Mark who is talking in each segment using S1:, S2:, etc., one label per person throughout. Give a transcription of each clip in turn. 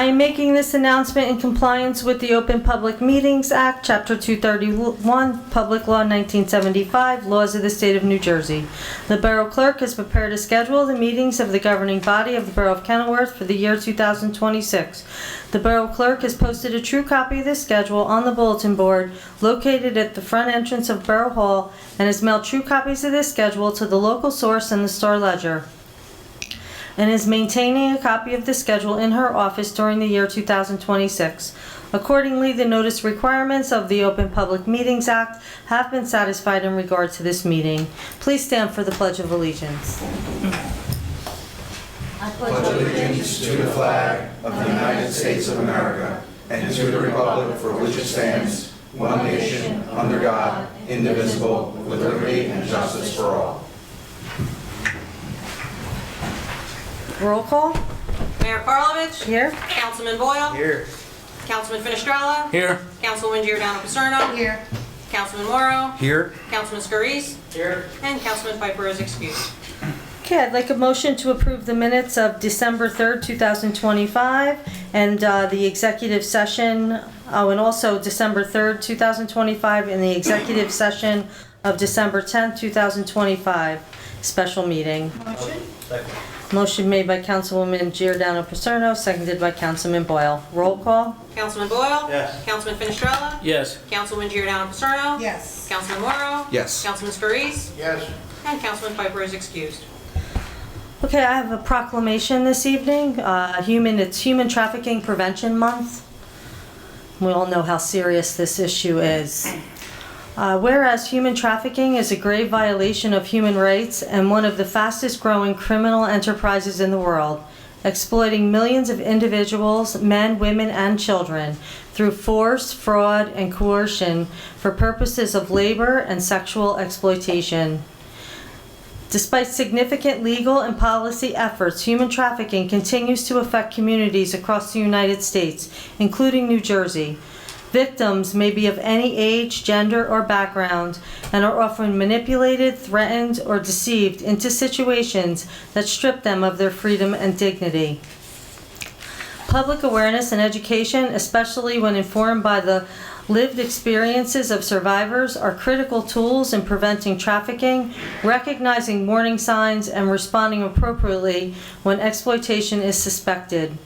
S1: am making this announcement in compliance with the Open Public Meetings Act, Chapter 231, Public Law 1975, Laws of the State of New Jersey. The Borough Clerk has prepared a schedule of the meetings of the governing body of the Borough of Kenilworth for the year 2026. The Borough Clerk has posted a true copy of this schedule on the bulletin board located at the front entrance of Borough Hall and has mailed true copies of this schedule to the local source and the Star Ledger, and is maintaining a copy of the schedule in her office during the year 2026. Accordingly, the notice requirements of the Open Public Meetings Act have been satisfied in regard to this meeting. Please stand for the Pledge of Allegiance.
S2: I pledge allegiance to the flag of the United States of America and to the republic for which it stands, one nation, under God, indivisible, with liberty and justice for all.
S1: Roll call.
S3: Mayor Karlovich.
S1: Here.
S3: Councilman Boyle.
S2: Here.
S3: Councilman Finestrella.
S4: Here.
S3: Councilwoman Giordano Paserno.
S1: Here.
S3: Councilman Morrow.
S4: Here.
S3: Councilman Scarice.
S4: Here.
S3: And Councilman Piper is excused.
S1: Okay, I'd like a motion to approve the minutes of December 3rd, 2025, and the executive session, and also December 3rd, 2025, and the executive session of December 10th, 2025, special meeting.
S3: Motion.
S1: Motion made by Councilwoman Giordano Paserno, seconded by Councilman Boyle. Roll call.
S3: Councilman Boyle.
S4: Yes.
S3: Councilman Finestrella.
S4: Yes.
S3: Councilwoman Giordano Paserno.
S5: Yes.
S3: Councilman Morrow.
S2: Yes.
S3: Councilman Scarice.
S4: Yes.
S3: And Councilman Piper is excused.
S1: Okay, I have a proclamation this evening. It's Human Trafficking Prevention Month. We all know how serious this issue is. Whereas human trafficking is a grave violation of human rights and one of the fastest growing criminal enterprises in the world, exploiting millions of individuals, men, women, and children, through force, fraud, and coercion for purposes of labor and sexual exploitation. Despite significant legal and policy efforts, human trafficking continues to affect communities across the United States, including New Jersey. Victims may be of any age, gender, or background and are often manipulated, threatened, or deceived into situations that strip them of their freedom and dignity. Public awareness and education, especially when informed by the lived experiences of survivors, are critical tools in preventing trafficking, recognizing warning signs, and responding appropriately when exploitation is suspected.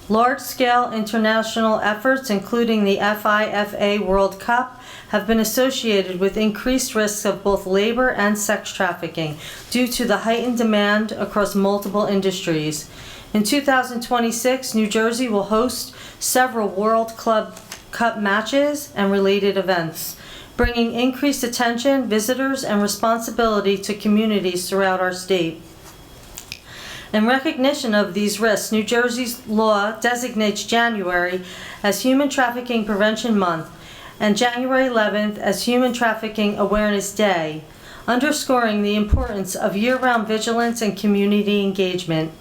S1: Large-scale international efforts, including the FIFA World Cup, have been associated with increased risks of both labor and sex trafficking due to the heightened demand across multiple industries. In 2026, New Jersey will host several World Club Cup matches and related events, bringing increased attention, visitors, and responsibility to communities throughout our state. In recognition of these risks, New Jersey's law designates January as Human Trafficking Prevention Month and January 11th as Human Trafficking Awareness Day, underscoring the importance of year-round vigilance and community engagement.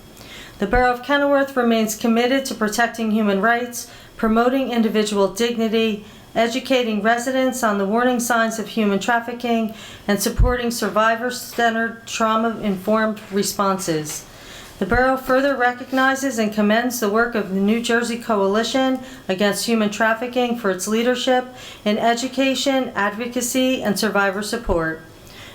S1: The Borough of Kenilworth remains committed to protecting human rights, promoting individual dignity, educating residents on the warning signs of human trafficking, and supporting survivor-centered, trauma-informed responses. The Borough further recognizes and commends the work of the New Jersey Coalition Against Human Trafficking for its leadership in education, advocacy, and survivor support.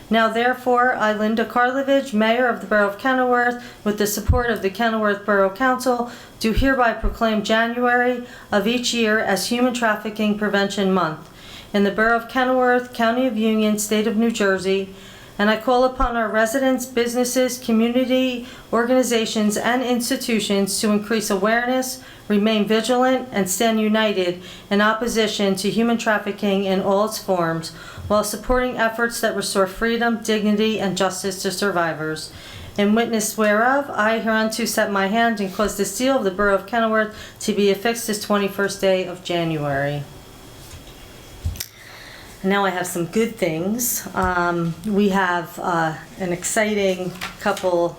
S1: Now therefore, I, Linda Karlovich, Mayor of the Borough of Kenilworth, with the support of the Kenilworth Borough Council, do hereby proclaim January of each year as Human Trafficking Prevention Month in the Borough of Kenilworth, County of Union, State of New Jersey, and I call upon our residents, businesses, community organizations, and institutions to increase awareness, remain vigilant, and stand united in opposition to human trafficking in all its forms, while supporting efforts that restore freedom, dignity, and justice to survivors. In witness whereof, I hereunto set my hand and cause the seal of the Borough of Kenilworth to be affixed this 21st day of January. Now I have some good things. We have an exciting couple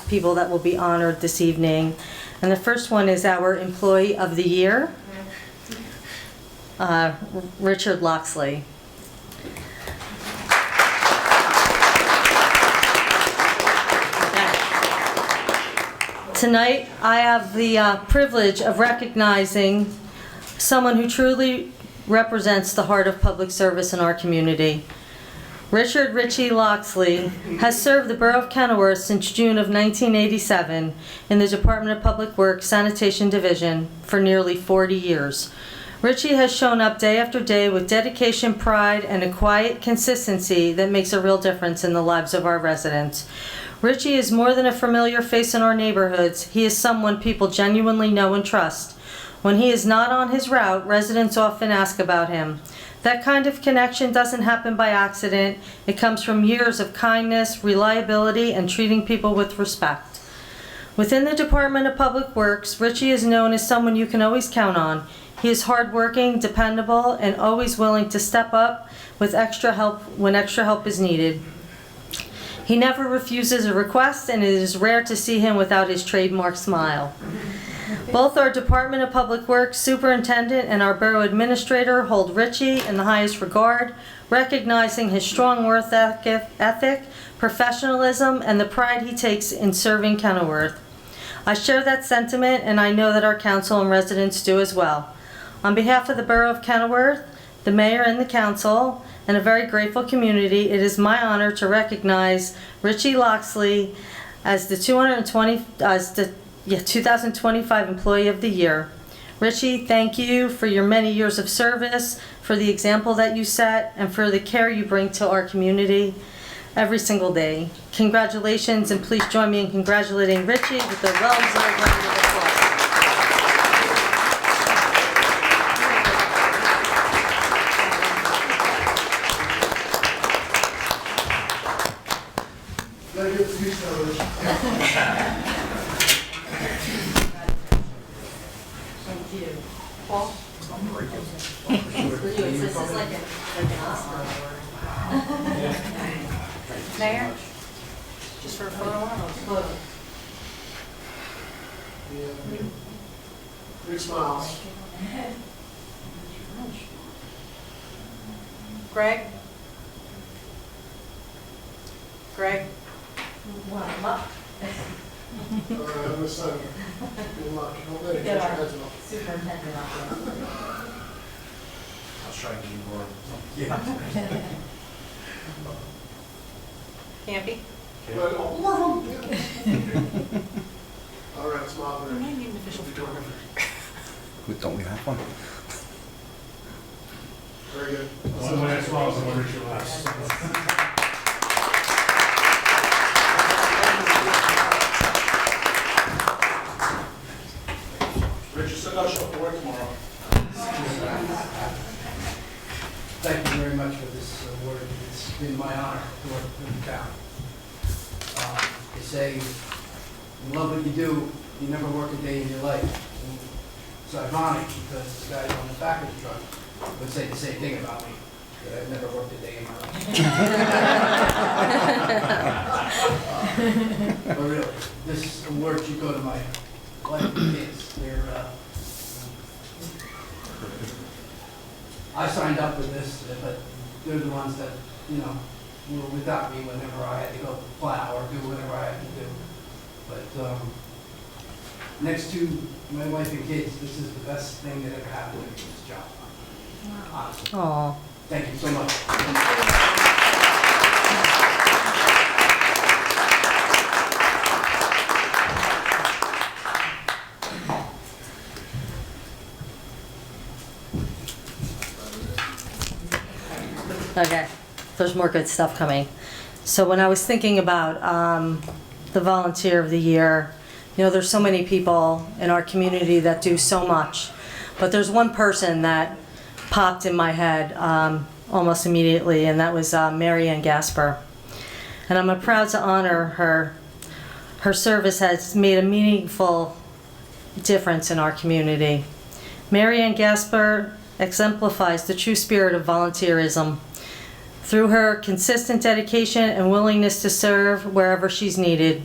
S1: people that will be honored this evening. And the first one is our Employee of the Year, Richard Loxley. Tonight, I have the privilege of recognizing someone who truly represents the heart of public service in our community. Richard Richie Locksley has served the Borough of Kenilworth since June of 1987 in the Department of Public Works Sanitation Division for nearly 40 years. Richie has shown up day after day with dedication, pride, and a quiet consistency that makes a real difference in the lives of our residents. Richie is more than a familiar face in our neighborhoods. He is someone people genuinely know and trust. When he is not on his route, residents often ask about him. That kind of connection doesn't happen by accident. It comes from years of kindness, reliability, and treating people with respect. Within the Department of Public Works, Richie is known as someone you can always count on. He is hardworking, dependable, and always willing to step up with extra help when extra help is needed. He never refuses a request, and it is rare to see him without his trademark smile. Both our Department of Public Works Superintendent and our Borough Administrator hold Richie in the highest regard, recognizing his strong work ethic, professionalism, and the pride he takes in serving Kenilworth. I share that sentiment, and I know that our council and residents do as well. On behalf of the Borough of Kenilworth, the Mayor and the Council, and a very grateful community, it is my honor to recognize Richie Locksley as the 2025 Employee of the Year. Richie, thank you for your many years of service, for the example that you set, and for the care you bring to our community every single day. Congratulations, and please join me in congratulating Richie with a well-deserved round of applause. Thank you. Paul? This is like an Oscar award. Mayor? Just for a photo?
S4: Three smiles.
S3: Greg? Greg?
S4: All right, I'm gonna sign it. Good luck. Don't let it
S1: Get
S4: catch your
S1: our
S4: heads off.
S1: superintendent up there.
S2: I'll try and give you more.
S3: Campy?
S4: But, oh, more of them. Yeah. All right, smile
S3: I
S4: there.
S3: need an official photographer.
S2: Don't we have one?
S4: Very good.
S5: One last smile, someone reach your last.
S4: Richard, send out show for work tomorrow.
S6: Thank you very much for this award. It's been my honor to work with the town. They say, you love what you do, you never work a day in your life. And it's ironic because the guy on the back of the truck would say the same thing about me, that I've never worked a day in my life. But really, this award should go to my wife and kids. I signed up for this, but they're the ones that, were without me whenever I had to go plow or do whatever I had to do. But next to my wife and kids, this is the best thing that ever happened to me in this job. Honestly.
S1: Aw.
S6: Thank you so much.
S1: Okay, there's more good stuff coming. So when I was thinking about the Volunteer of the Year, there's so many people in our community that do so much, but there's one person that popped in my head almost immediately, and that was Mary Ann Gasper. And I'm proud to honor her. Her service has made a meaningful difference in our community. Mary Ann Gasper exemplifies the true spirit of volunteerism. Through her consistent dedication and willingness to serve wherever she's needed.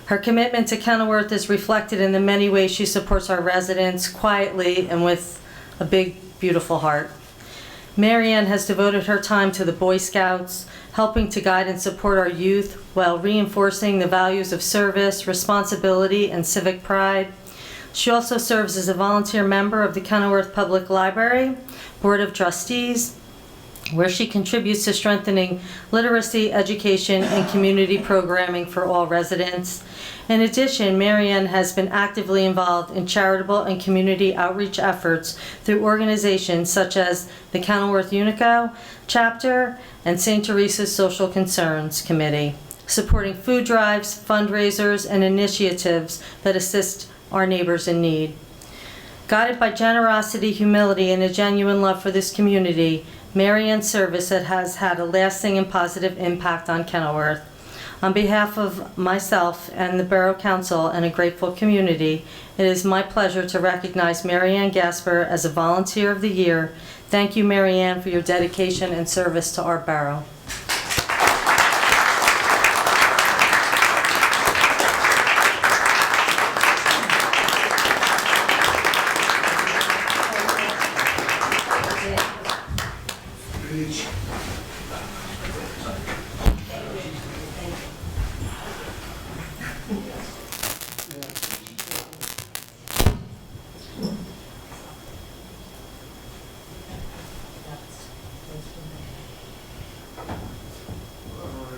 S1: Her commitment to Kenilworth is reflected in the many ways she supports our residents quietly and with a big, beautiful heart. Marianne has devoted her time to the Boy Scouts, helping to guide and support our youth while reinforcing the values of service, responsibility, and civic pride. She also serves as a volunteer member of the Kenilworth Public Library Board of Trustees, where she contributes to strengthening literacy, education, and community programming for all residents. In addition, Marianne has been actively involved in charitable and community outreach efforts through organizations such as the Kenilworth Unico Chapter and St. Teresa's Social Concerns Committee, supporting food drives, fundraisers, and initiatives that assist our neighbors in need. Guided by generosity, humility, and a genuine love for this community, Marianne's service has had a lasting and positive impact on Kenilworth. On behalf of myself and the Borough Council and a grateful community, it is my pleasure to recognize Marianne Gasper as a Volunteer of the Year. Thank you, Marianne, for your dedication and service to our borough.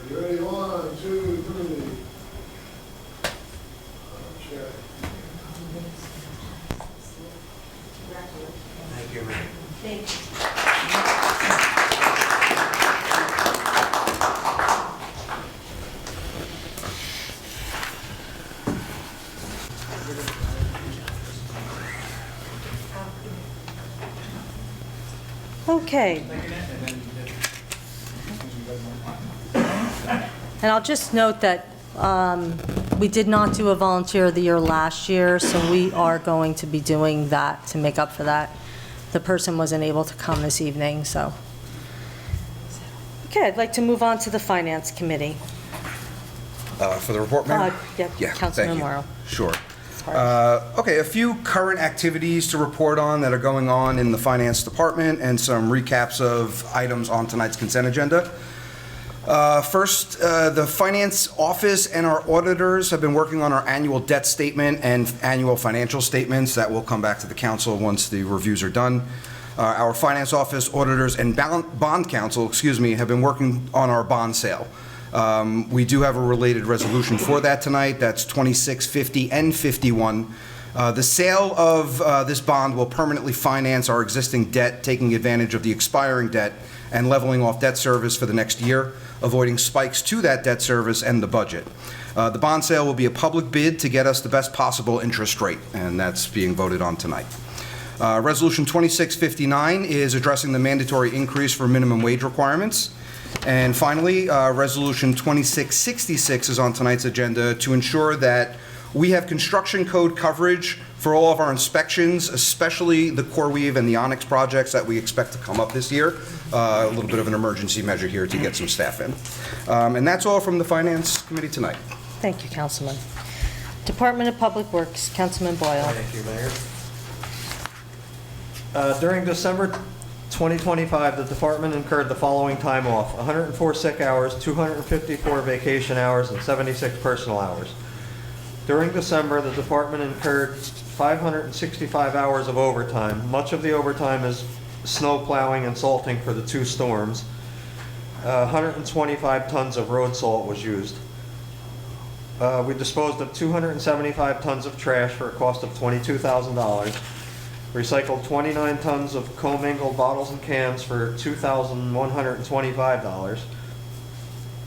S4: You ready? 1, 2, 3. Okay.
S6: Thank you, Mary.
S1: Okay. And I'll just note that we did not do a Volunteer of the Year last year, so we are going to be doing that to make up for that. The person wasn't able to come this evening, so. Okay, I'd like to move on to the Finance Committee.
S2: For the report, Mayor?
S1: Yeah,
S2: Yeah,
S1: Councilman
S2: thank you.
S1: Morrow.
S2: Sure.
S1: Sorry.
S2: Okay, a few current activities to report on that are going on in the Finance Department and some recaps of items on tonight's consent agenda. First, the Finance Office and our auditors have been working on our annual debt statement and annual financial statements that will come back to the council once the reviews are done. Our Finance Office, auditors, and bond counsel, have been working on our bond sale. We do have a related resolution for that tonight. That's 26, 50, and 51. The sale of this bond will permanently finance our existing debt, taking advantage of the expiring debt and leveling off debt service for the next year, avoiding spikes to that debt service and the budget. The bond sale will be a public bid to get us the best possible interest rate, and that's being voted on tonight. Resolution 2659 is addressing the mandatory increase for minimum wage requirements. And finally, Resolution 2666 is on tonight's agenda to ensure that we have construction code coverage for all of our inspections, especially the CoreWeave and the Onyx projects that we expect to come up this year. A little bit of an emergency measure here to get some staff in. And that's all from the Finance Committee tonight.
S1: Thank you, Councilman. Department of Public Works, Councilman Boyle.
S7: Thank you, Mayor. During December 2025, the department incurred the following time off: 104 sick hours, 254 vacation hours, and 76 personal hours. During December, the department incurred 565 hours of overtime. Much of the overtime is snow plowing and salting for the 2 storms. 125 tons of road salt was used. We disposed of 275 tons of trash for a cost of $22,000. Recycled 29 tons of commingled bottles and cans for $2,125.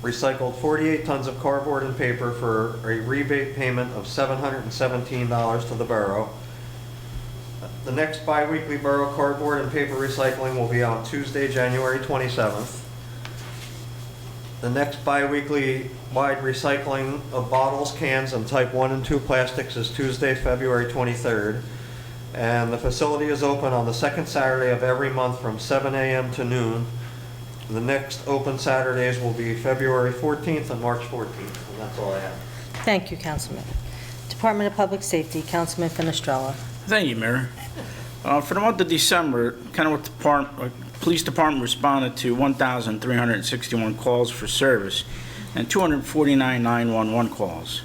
S7: Recycled 48 tons of cardboard and paper for a rebate payment of $717 to the borough. The next bi-weekly borough cardboard and paper recycling will be on Tuesday, January 27th. The next bi-weekly wide recycling of bottles, cans, and type 1 and 2 plastics is Tuesday, February 23rd. And the facility is open on the second Saturday of every month from 7 a.m. to noon. The next open Saturdays will be February 14th and March 14th, and that's all I have.
S1: Thank you, Councilman. Department of Public Safety, Councilman Finestrella.
S8: Thank you, Mayor. For the month of December, Kenilworth Police Department responded to 1,361 calls for service and 249 911 calls.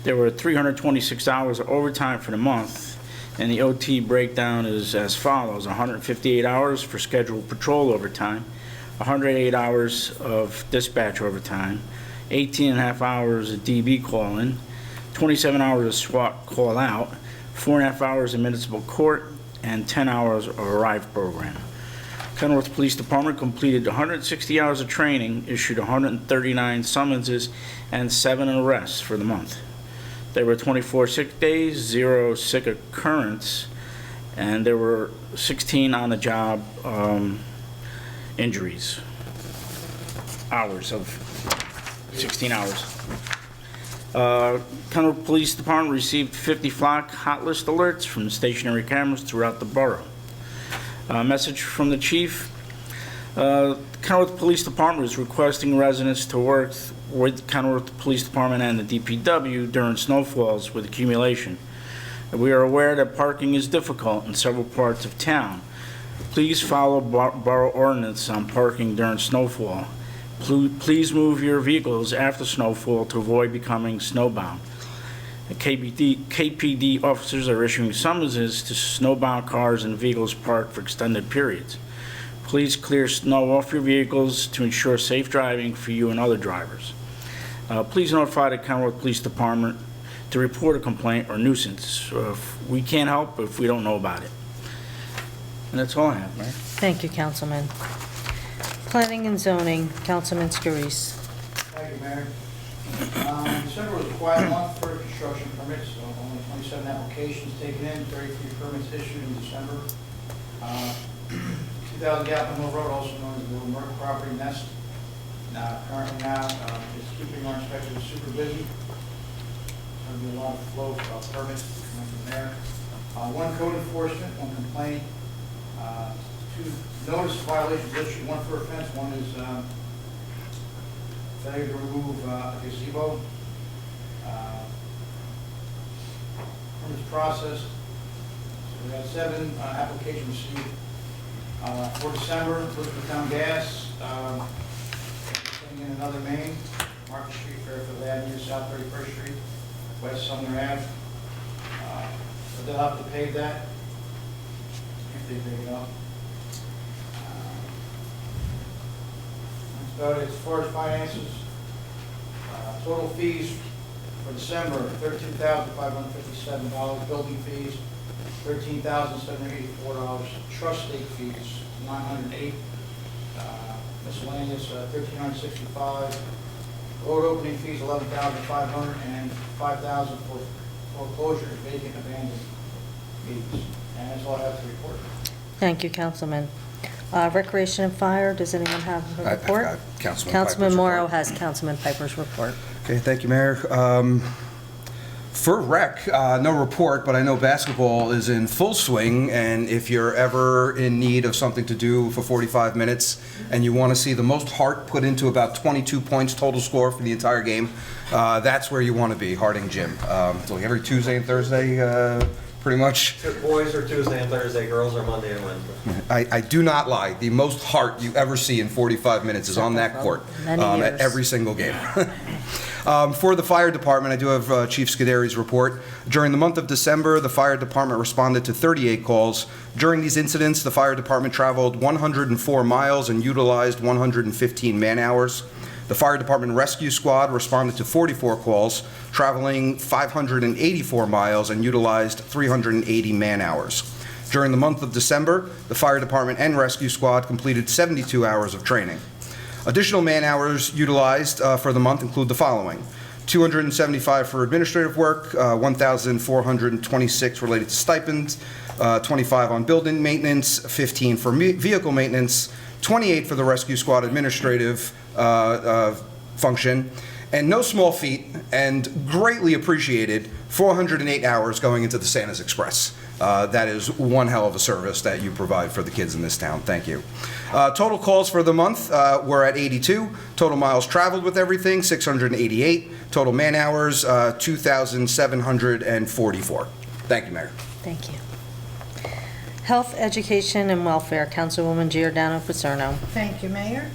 S8: There were 326 hours of overtime for the month, and the OT breakdown is as follows: 158 hours for scheduled patrol overtime, 108 hours of dispatch overtime, 18 and a half hours of DB call-in, 27 hours of SWAT call-out, 4.5 hours of municipal court, and 10 hours of Arrive program. Kenilworth Police Department completed 160 hours of training, issued 139 summonses, and 7 arrests for the month. There were 24 sick days, 0 sick occurrence, and there were 16 on-the-job injuries. Hours of 16 hours. Kenilworth Police Department received 50 flock hot list alerts from stationary cameras throughout the borough. Message from the chief. Kenilworth Police Department is requesting residents to work with Kenilworth Police Department and the DPW during snowfalls with accumulation. We are aware that parking is difficult in several parts of town. Please follow borough ordinance on parking during snowfall. Please move your vehicles after snowfall to avoid becoming snowbound. The KPD officers are issuing summonses to snowbound cars and vehicles parked for extended periods. Please clear snow off your vehicles to ensure safe driving for you and other drivers. Please notify the Kenilworth Police Department to report a complaint or nuisance. We can't help if we don't know about it. And that's all I have, Mayor.
S1: Thank you, Councilman. Planning and zoning, Councilman Scurries.
S6: Thank you, Mayor. December was a quiet month for construction permits, so only 27 applications taken in, 33 permits issued in December. 2000 Gapman Hill Road, also known as the Little Merck property nest. Currently now, is keeping our inspectors super busy. There's going to be a lot of flow of permits coming from there. 1 code enforcement, 1 complaint, 2 notice violations issued, 1 for offense, 1 is failure to remove a gazebo. Permits processed. So we had 7 applications received for December. Elizabeth Town Gas, putting in another main, Market Street, Fairfield Avenue, South 31st Street, West Sumner Ave. But they'll have to pay that if they dig it up. That's about it. As far as finances, total fees for December, $13,557. Building fees, $13,784. Trust stake fees, $908. Miscellaneous, $1,365. Road opening fees, $11,500, and $5,000 for foreclosure and vacant abandoned fees. And that's all I have to report.
S1: Thank you, Councilman. Recreation and Fire, does anyone have a report?
S2: I've got Councilman
S1: Councilman
S2: Piper's
S1: Morrow
S2: report.
S1: has Councilman Piper's report.
S2: Okay, thank you, Mayor. For rec, no report, but I know basketball is in full swing, and if you're ever in need of something to do for 45 minutes and you want to see the most heart put into about 22 points total score for the entire game, that's where you want to be, Harding Gym. So every Tuesday and Thursday, pretty much.
S7: Boys are Tuesday and Thursday, girls are Monday and Wednesday.
S2: I do not lie. The most heart you ever see in 45 minutes is on that court
S1: Many
S2: at
S1: years.
S2: every single game. For the fire department, I do have Chief Scuderi's report. During the month of December, the fire department responded to 38 calls. During these incidents, the fire department traveled 104 miles and utilized 115 man-hours. The fire department rescue squad responded to 44 calls, traveling 584 miles and utilized 380 man-hours. During the month of December, the fire department and rescue squad completed 72 hours of training. Additional man-hours utilized for the month include the following: 275 for administrative work, 1,426 related to stipends, 25 on building maintenance, 15 for vehicle maintenance, 28 for the rescue squad administrative function, and no small feat, and greatly appreciated, 408 hours going into the Santa's Express. That is one hell of a service that you provide for the kids in this town. Thank you. Total calls for the month were at 82. Total miles traveled with everything, 688. Total man hours, 2,744. Thank you, Mayor.
S1: Thank you. Health, Education, and Welfare, Councilwoman Giordano Paserno.
S4: Thank you, Mayor.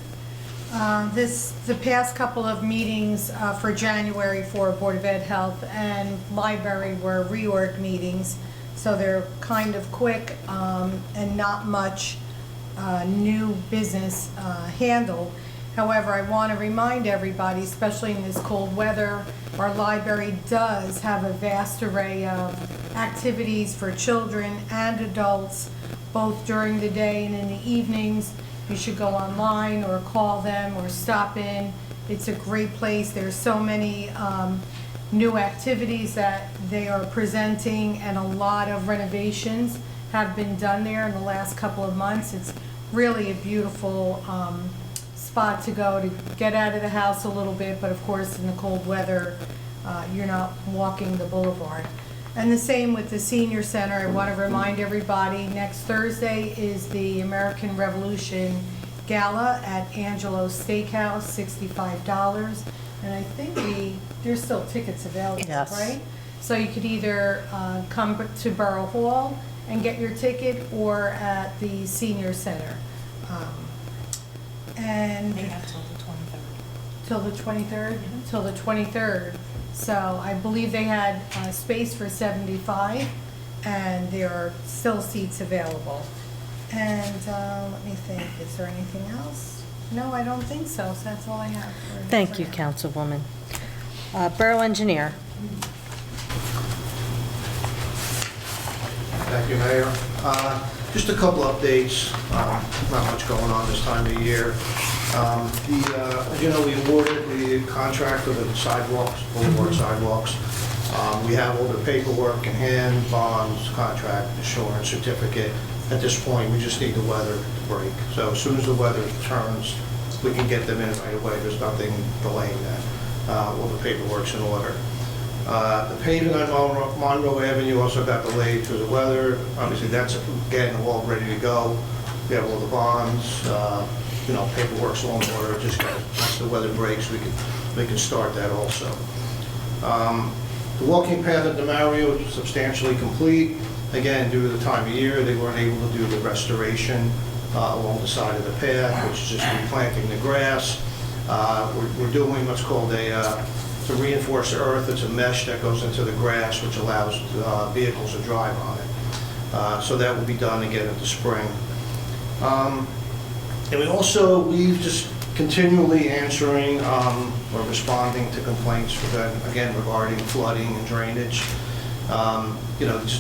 S4: The past couple of meetings for January for Board of Ed Health and Library were reorg meetings, so they're kind of quick and not much new business handled. However, I want to remind everybody, especially in this cold weather, our library does have a vast array of activities for children and adults, both during the day and in the evenings. You should go online or call them or stop in. It's a great place. There's so many new activities that they are presenting, and a lot of renovations have been done there in the last couple of months. It's really a beautiful spot to go to get out of the house a little bit, but of course in the cold weather, you're not walking the boulevard. And the same with the Senior Center. I want to remind everybody, next Thursday is the American Revolution Gala at Angelo's Steakhouse, $65. And I think there's still tickets available,
S1: Yes.
S4: right? So you could either come to Borough Hall and get your ticket, or at the Senior Center. And
S3: They have till the 23rd.
S4: till the 23rd? Till the 23rd. So I believe they had space for 75, and there are still seats available. And let me think, is there anything else? No, I don't think so, so that's all I have.
S1: Thank you, Councilwoman. Borough Engineer.
S9: Thank you, Mayor. Just a couple updates, not much going on this time of year. As you know, we awarded the contract for the sidewalks, boulevard sidewalks. We have all the paperwork in hand, bonds, contract, insurance, certificate. At this point, we just need the weather to break. So as soon as the weather turns, we can get them in right away. There's nothing delaying that. All the paperwork's in order. The paving on Monroe Avenue also got delayed because of weather. Obviously, that's, again, all ready to go. We have all the bonds, paperwork's all in order. Just once the weather breaks, we can start that also. The walking path at DeMario is substantially complete. Again, due to the time of year, they weren't able to do the restoration along the side of the path, which is just replanting the grass. We're doing what's called to reinforce earth. It's a mesh that goes into the grass, which allows vehicles to drive on it. So that will be done again in the spring. And we've just continually answering or responding to complaints again regarding flooding and drainage.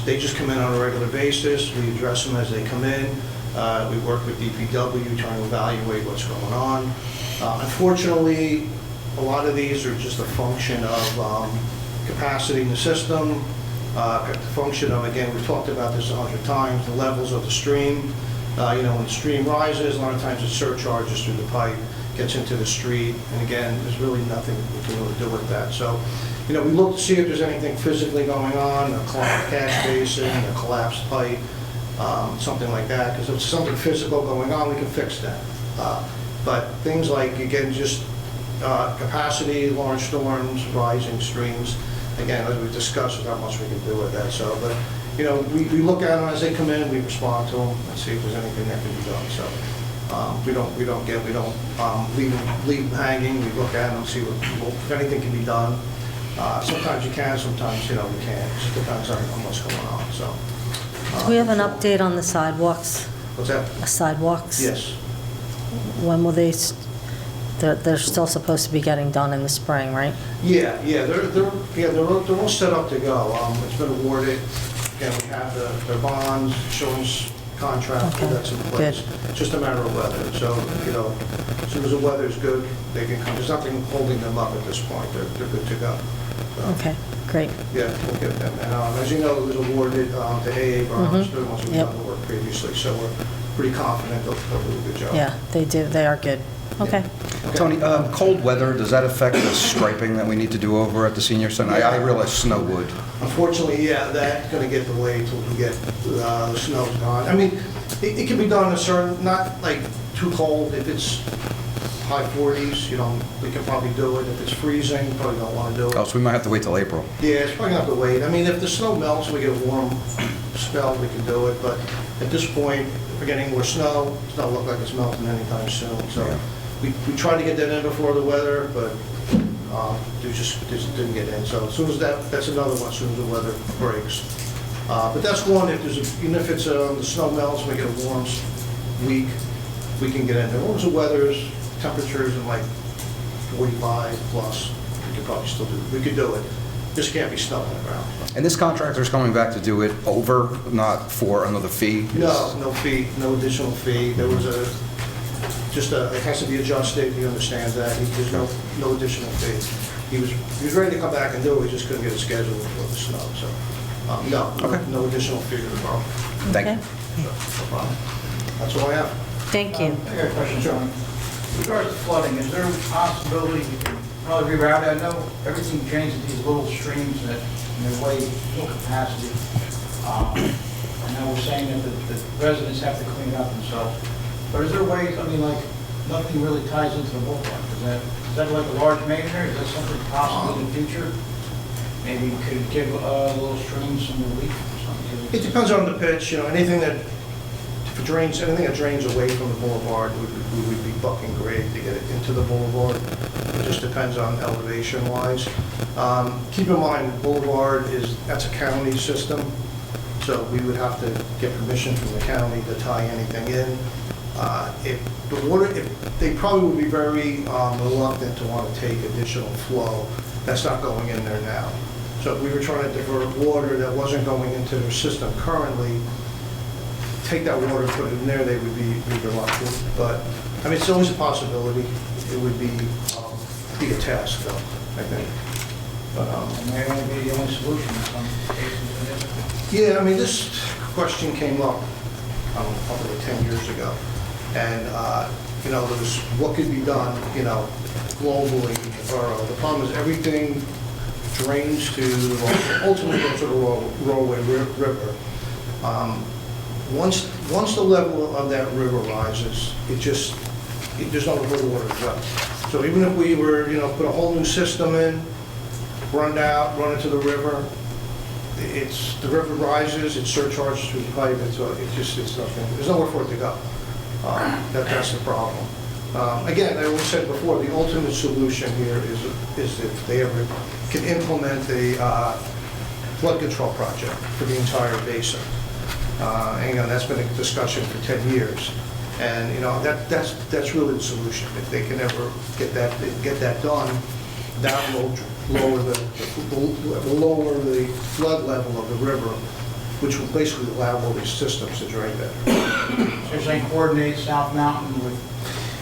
S9: They just come in on a regular basis. We address them as they come in. We work with DPW trying to evaluate what's going on. Unfortunately, a lot of these are just a function of capacity in the system, a function of, again, we've talked about this 100 times, the levels of the stream. When the stream rises, a lot of times it surcharges through the pipe, gets into the street, and again, there's really nothing we can really do with that. So, we look to see if there's anything physically going on, a clogged catch basin, a collapsed pipe, something like that, because if there's something physical going on, we can fix that. But things like, again, just capacity, large storms, rising streams, again, as we've discussed, there's not much we can do with that. So, but, we look at them as they come in, we respond to them and see if there's anything that can be done. So we don't leave them hanging. We look at them, see if anything can be done. Sometimes you can, sometimes, we can't. It just depends on what's going on, so.
S1: Do we have an update on the sidewalks?
S9: What's that?
S1: Sidewalks?
S9: Yes.
S1: When will they, they're still supposed to be getting done in the spring, right?
S9: Yeah, they're all set up to go. It's been awarded. Again, we have their bonds, insurance contract,
S1: Okay,
S9: that's in place.
S1: good.
S9: It's just a matter of weather. So, as soon as the weather is good, they can come. There's nothing holding them up at this point. They're good to go. So,
S1: Okay, great.
S9: yeah, we'll get them. And as you know, it was awarded to AA Burns, the ones we've
S1: Yep.
S9: done the work previously. So we're pretty confident they'll do a good job.
S1: Yeah, they do, they are good. Okay.
S2: Tony, cold weather, does that affect the striping that we need to do over at the senior center? I realize snow would.
S9: Unfortunately, yeah, that's going to get delayed till we get the snow's gone. I mean, it can be done a certain, not like too cold. If it's high 40s, we can probably do it. If it's freezing, probably don't want to do it.
S2: Oh, so we might have to wait till April.
S9: Yeah, it's probably gonna have to wait. I mean, if the snow melts, we get a warm spell, we can do it, but at this point, we're getting more snow, it's not look like it's melting anytime soon, so
S2: Yeah.
S9: we tried to get that in before the weather, but it just didn't get in. So as soon as that's another one, as soon as the weather breaks. But that's one, even if it's, the snow melts, we get a warm week, we can get in. As long as the weather's, temperatures in like 45 plus, we could do it. Just can't be snow on the ground.
S2: And this contractor's coming back to do it over, not for another fee?
S9: No fee, no additional fee. There was it has to be adjusted, he understands that. There's no additional fee. He was ready to come back and do it, he just couldn't get it scheduled before the snow, so,
S2: Okay.
S9: no additional fee to the borough.
S2: Thank
S1: Okay.
S2: you.
S9: No problem. That's all I have.
S1: Thank you.
S6: I got a question, John. With regards to flooding, is there a possibility you can probably reroute it? I know everything drains into these little streams that, they're way full capacity. I know we're saying that the residents have to clean it up themselves. But is there ways, like, nothing really ties into the boulevard? Is that like a large main there? Is that something possible in the future? Maybe you could give little streams some relief or something?
S9: It depends on the pitch, anything that drains away from the boulevard, we would be bucking grade to get it into the boulevard. It just depends on elevation wise. Keep in mind, the boulevard that's a county system, so we would have to get permission from the county to tie anything in. They probably would be very reluctant to want to take additional flow. That's not going in there now. So if we were trying to divert water that wasn't going into their system currently, take that water, put it in there, they would be reluctant. But, it's always a possibility. It would be a task, though, I think. But,
S6: And maybe that would be the only solution in some cases.
S9: yeah, this question came up, probably 10 years ago. And, there was what could be done, globally in the borough. The problem is everything drains ultimately goes to the Rollway River. Once the level of that river rises, there's no water to go. So even if we were, put a whole new system in, run it to the river, the river rises, it surcharges through the pipe, it's nothing, there's nowhere for it to go. That's the problem. Again, I always said before, the ultimate solution here is if they ever can implement the flood control project for the entire basin. And that's been a discussion for 10 years. And that's really the solution. If they can ever get that done, that will lower the flood level of the river, which will basically allow all these systems to drain better.
S6: So you're saying coordinate South Mountain with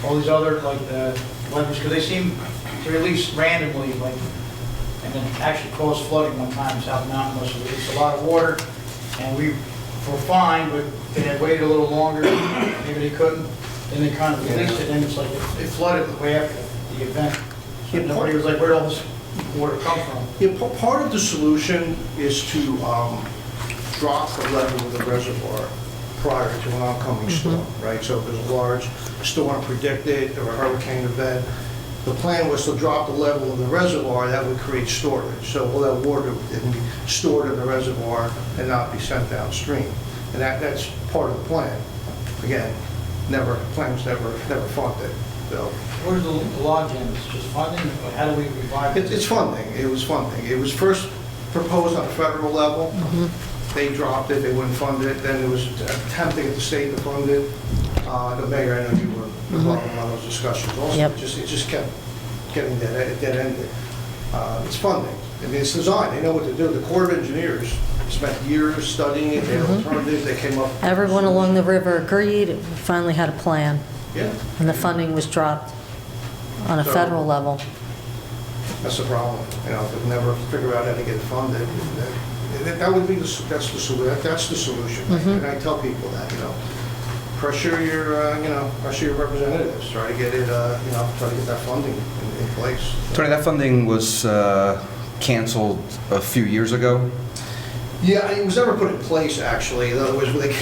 S6: all these other, levers, because they seem to release randomly, and then actually cause flooding one time. South Mountain must have released a lot of water, and we were fine, but they had waited a little longer, maybe they couldn't, then they kind of released it, and it's like it flooded the way after the event. So nobody was like, where'd all this water come from?
S9: Yeah, part of the solution is to drop the level of the reservoir prior to an oncoming storm, right? So if there's a large storm predicted or a hurricane event, the plan was to drop the level of the reservoir. That would create storage. So all that water would be stored in the reservoir and not be sent downstream. And that's part of the plan. Again, plans never funded. So
S6: Where's the log jam? It's just funding? Or how do we revive it?
S9: it's funding. It was funding. It was first proposed on a federal level. They dropped it. They wouldn't fund it. Then there was attempting at the state to fund it. The mayor, I know you were involved in one of those discussions also.
S1: Yep.
S9: It just kept getting dead-ended. It's funding. It's design. They know what to do. The Corps of Engineers spent years studying it. They had alternatives. They came up.
S1: Everyone along the river agreed, we finally had a plan,
S9: Yeah,
S1: and the funding was dropped on a
S9: So-
S1: federal level.
S9: that's the problem. If they never figure out how to get it funded, that would be that's the solution. And I tell people that, pressure your representatives. Try to get it, try to get that funding in place.
S2: Tony, that funding was canceled a few years ago.
S9: Yeah, it was never put in place, actually. In other words, the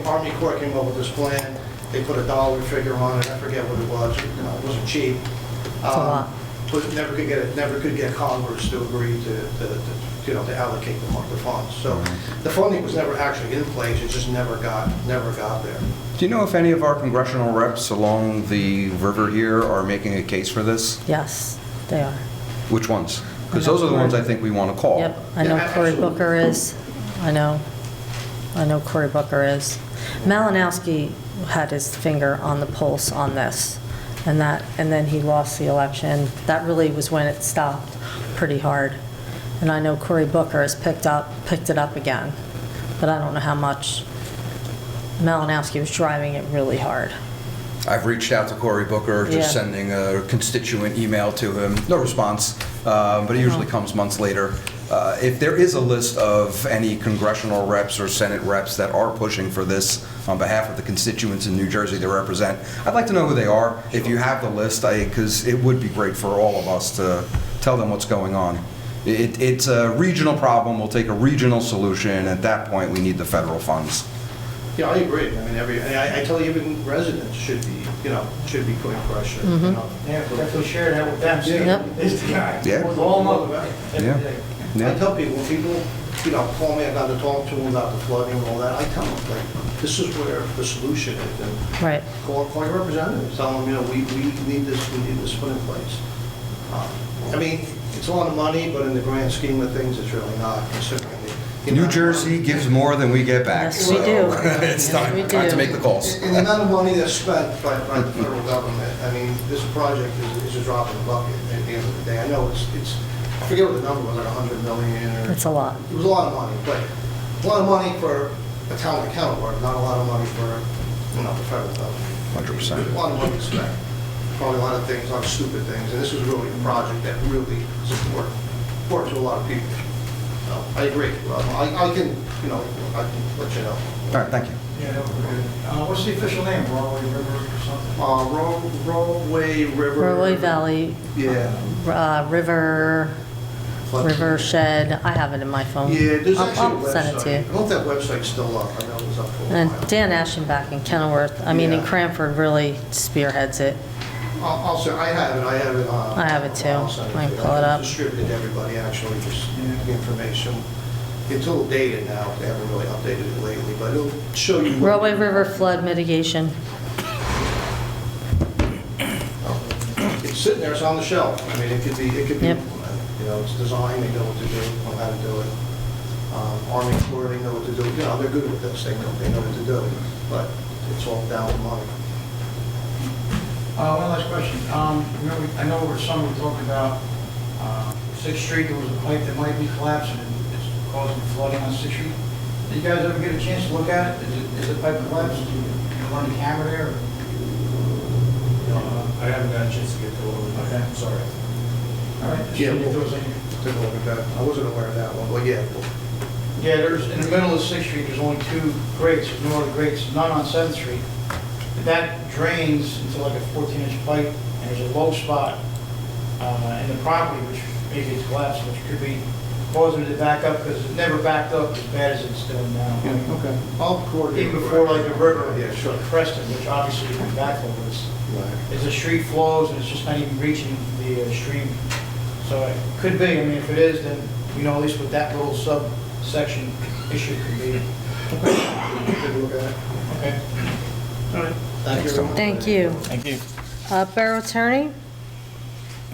S9: Army Corps came up with this plan, They put a dollar figure on it, I forget what it was, you know, it wasn't cheap.
S1: a lot.
S9: But never could get Congress to agree to you know, to allocate the funds. So the funding was never actually in place, it just never got there.
S2: Do you know if any of our congressional reps along the river here are making a case for this?
S1: Yes, they are.
S2: Which ones? Because those are the ones I think we want to call.
S1: Yep, I know
S9: Yeah,
S1: Cory
S9: absolutely.
S1: Booker is. I know Cory Booker is. Malinowski had his finger on the pulse on this, and then he lost the election. That really was when it stopped pretty hard. And I know Cory Booker has picked it up again, but I don't know how much. Malinowski was driving it really hard.
S2: I've reached out to Cory Booker,
S1: Yeah.
S2: just sending a constituent email to him. No response, but it usually comes months later. If there is a list of any congressional reps or Senate reps that are pushing for this on behalf of the constituents in New Jersey they represent, I'd like to know who they are. If you have the list, because it would be great for all of us to tell them what's going on. It's a regional problem. We'll take a regional solution. At that point, we need the federal funds.
S9: Yeah, I agree. I mean, I tell you, even residents should be putting pressure, you know.
S6: Yeah, definitely share that with them.
S1: Yep.
S6: This the guy.
S2: Yeah.
S6: With all of them.
S2: Yeah.
S6: Every day.
S2: Yeah.
S9: I tell people, when people, you know, call me, I got to talk to them about the flooding and all that, I tell them, like, this is where the solution is, and
S1: Right.
S9: call your representatives, tell them, you know, we need this put in place. I mean, it's a lot of money, but in the grand scheme of things, it's really not, considering the
S2: New
S9: amount of
S2: Jersey
S9: money-
S2: gives more than we get back.
S1: Yes, we
S2: so
S1: do.
S2: It's
S1: Yes, we
S2: time
S1: do.
S2: to make the calls.
S9: And the amount of money that's spent by the federal government, I mean, this project is a drop in the bucket at the end of the day. I know it's I forget what the number was, like 100 million or...
S1: It's a lot.
S9: It was a lot of money, but a lot of money for a town like Kenilworth, not a lot of money for, you know, the federal government.
S2: 100%.
S9: A lot of money to spend. Probably a lot of things, a lot of stupid things, and this is really a project that really is important to a lot of people. So, I agree. I can, you know, I can let you know.
S2: All right, thank you.
S5: Yeah, that would be good. What's the official name, Broadway River or something?
S9: Rollway River.
S1: Rollway Valley,
S9: Yeah.
S1: River Shed. I have it in my phone.
S9: Yeah, there's
S1: I'll
S9: actually a
S1: send it
S9: website.
S1: to you.
S9: I don't know if that website's still up. I know it was up for a
S1: And
S9: while.
S1: Dan Ashenbach in Kenilworth, I mean, in
S9: Yeah.
S1: Cranford really spearheads it.
S9: I'll say, I have it.
S1: I have it too.
S9: I'll send
S1: I
S9: to
S1: can
S9: you.
S1: pull it up.
S9: Distributed to everybody, actually, just the information. It's a little dated now. They haven't really updated it lately, but it'll show you. what-
S1: Rollway River flood mitigation.
S9: It's sitting there, it's on the shelf. I mean, it could be
S1: Yep.
S9: implemented. You know, it's designed, they know what to do, know how to do it. Army Corps, they know what to do. You know, they're good with this, they know what to do, but it's all down to money.
S5: One last question. Remember, I know over summer we talked about 6th Street, there was a pipe that might be collapsing and it's causing flooding on 6th Street. Did you guys ever get a chance to look at it? Is the pipe collapsed? Did you run the camera there?
S10: I haven't got a chance to get to it.
S5: Okay.
S10: I'm sorry.
S5: All right. just
S9: Yeah,
S5: see if
S9: well-
S5: there was any-
S9: Take a look at that. I wasn't aware of that one, but yeah.
S5: Yeah, there's, in the middle of 6th Street, there's only 2 grates, there's no other grates, none on 7th Street. But that drains into like a 14-inch pipe, and there's a low spot in the property, which maybe it's collapsing, which could be causing it to back up, because it never backed up as bad as it's doing now.
S9: Okay. I'll coordinate.
S5: Even before like the river,
S9: Yeah, sure.
S5: Preston, which obviously you can backflow, but
S9: Right.
S5: as the street flows, and it's just not even reaching the stream. So it could be, I mean, if it is, then we know at least what that little subsection issue could be.
S9: Take a look at it.
S5: Okay.
S9: All right. Thank you very much.
S1: Thank you.
S8: Thank you.
S1: Borough Attorney?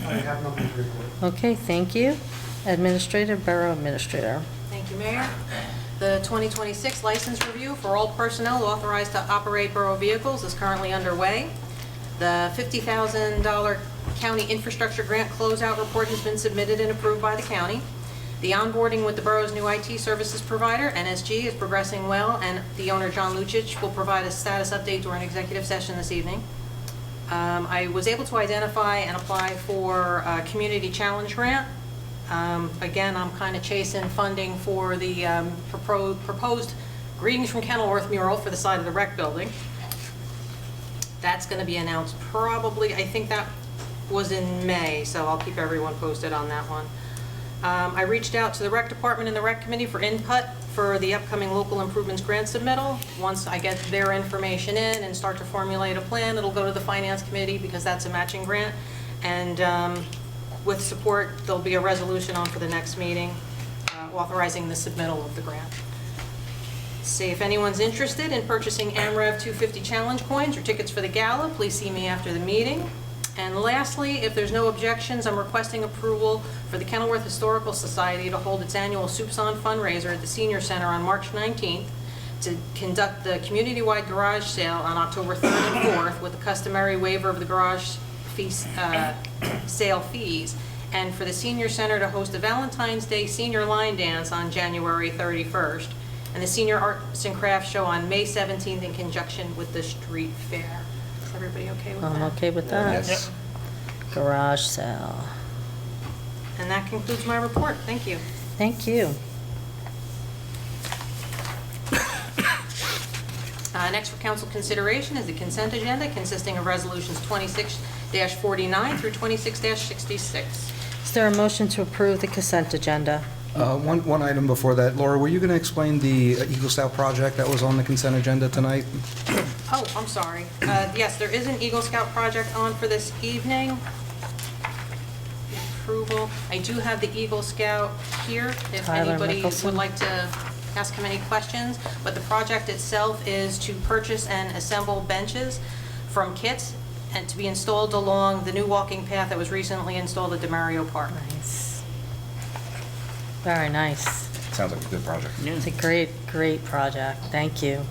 S5: I have nothing to report.
S1: Okay, thank you. Administrator, Borough Administrator.
S3: Thank you, Mayor. The 2026 license review for all personnel authorized to operate borough vehicles is currently underway. The $50,000 county infrastructure grant closeout report has been submitted and approved by the county. The onboarding with the borough's new IT services provider, NSG, is progressing well, and the owner, John Lucic, will provide a status update during executive session this evening. I was able to identify and apply for a community challenge grant. Again, I'm kind of chasing funding for the proposed Greetings from Kenilworth mural for the side of the rec building. That's going to be announced probably, I think that was in May, so I'll keep everyone posted on that one. I reached out to the rec department and the rec committee for input for the upcoming local improvements grant submittal. Once I get their information in and start to formulate a plan, it'll go to the finance committee because that's a matching grant. And with support, there'll be a resolution on for the next meeting authorizing the submittal of the grant. See if anyone's interested in purchasing AmRev 250 Challenge coins or tickets for the gala, please see me after the meeting. And lastly, if there's no objections, I'm requesting approval for the Kenilworth Historical Society to hold its annual Soups On fundraiser at the Senior Center on March 19th, to conduct the community-wide garage sale on October 3rd and 4th with the customary waiver of the garage sale fees, and for the Senior Center to host a Valentine's Day Senior Line Dance on January 31st, and the Senior Arts and Crafts Show on May 17th in conjunction with the street fair. Is everybody okay with that?
S1: I'm okay with that.
S2: Yes.
S1: Garage sale.
S3: And that concludes my report. Thank you.
S1: Thank you.
S3: Next for council consideration is the consent agenda consisting of resolutions 26-49 through 26-66.
S1: Is there a motion to approve the consent agenda?
S11: One item before that. Laura, were you going to explain the Eagle Scout project that was on the consent agenda tonight?
S3: Oh, I'm sorry. Yes, there is an Eagle Scout project on for this evening. Approval. I do have the Eagle Scout here if
S1: Tyler
S3: anybody
S1: Mickelson.
S3: would like to ask him any questions. But the project itself is to purchase and assemble benches from kits and to be installed along the new walking path that was recently installed at DeMario Park.
S1: Nice. Very nice.
S11: Sounds like a good project.
S1: It's a great, great project. Thank you.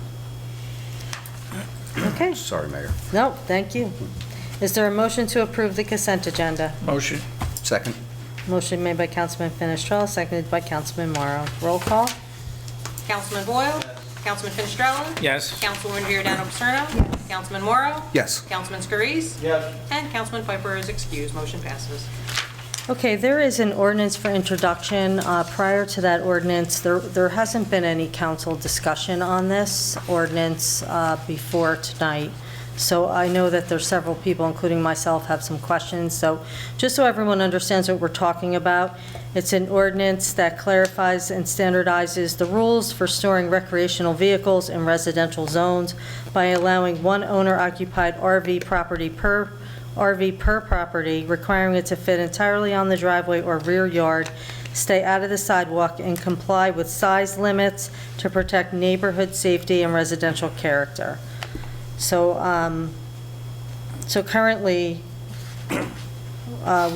S1: Okay.
S11: Sorry, Mayor.
S1: No, thank you. Is there a motion to approve the consent agenda?
S8: Motion.
S11: Second.
S1: Motion made by Councilman Finestrella, seconded by Councilman Morrow. Roll call?
S3: Councilman Boyle? Councilman Finestrella?
S8: Yes.
S3: Councilwoman Giordano Paserno? Councilman Morrow?
S11: Yes.
S3: Councilman Scarice?
S5: Yes.
S3: And Councilman Piper is excused. Motion passes.
S1: Okay, there is an ordinance for introduction. Prior to that ordinance, there hasn't been any council discussion on this ordinance before tonight. So I know that there's several people, including myself, have some questions. So just so everyone understands what we're talking about, it's an ordinance that clarifies and standardizes the rules for storing recreational vehicles in residential zones by allowing one owner-occupied RV per property, requiring it to fit entirely on the driveway or rear yard, stay out of the sidewalk, and comply with size limits to protect neighborhood safety and residential character. So, so currently,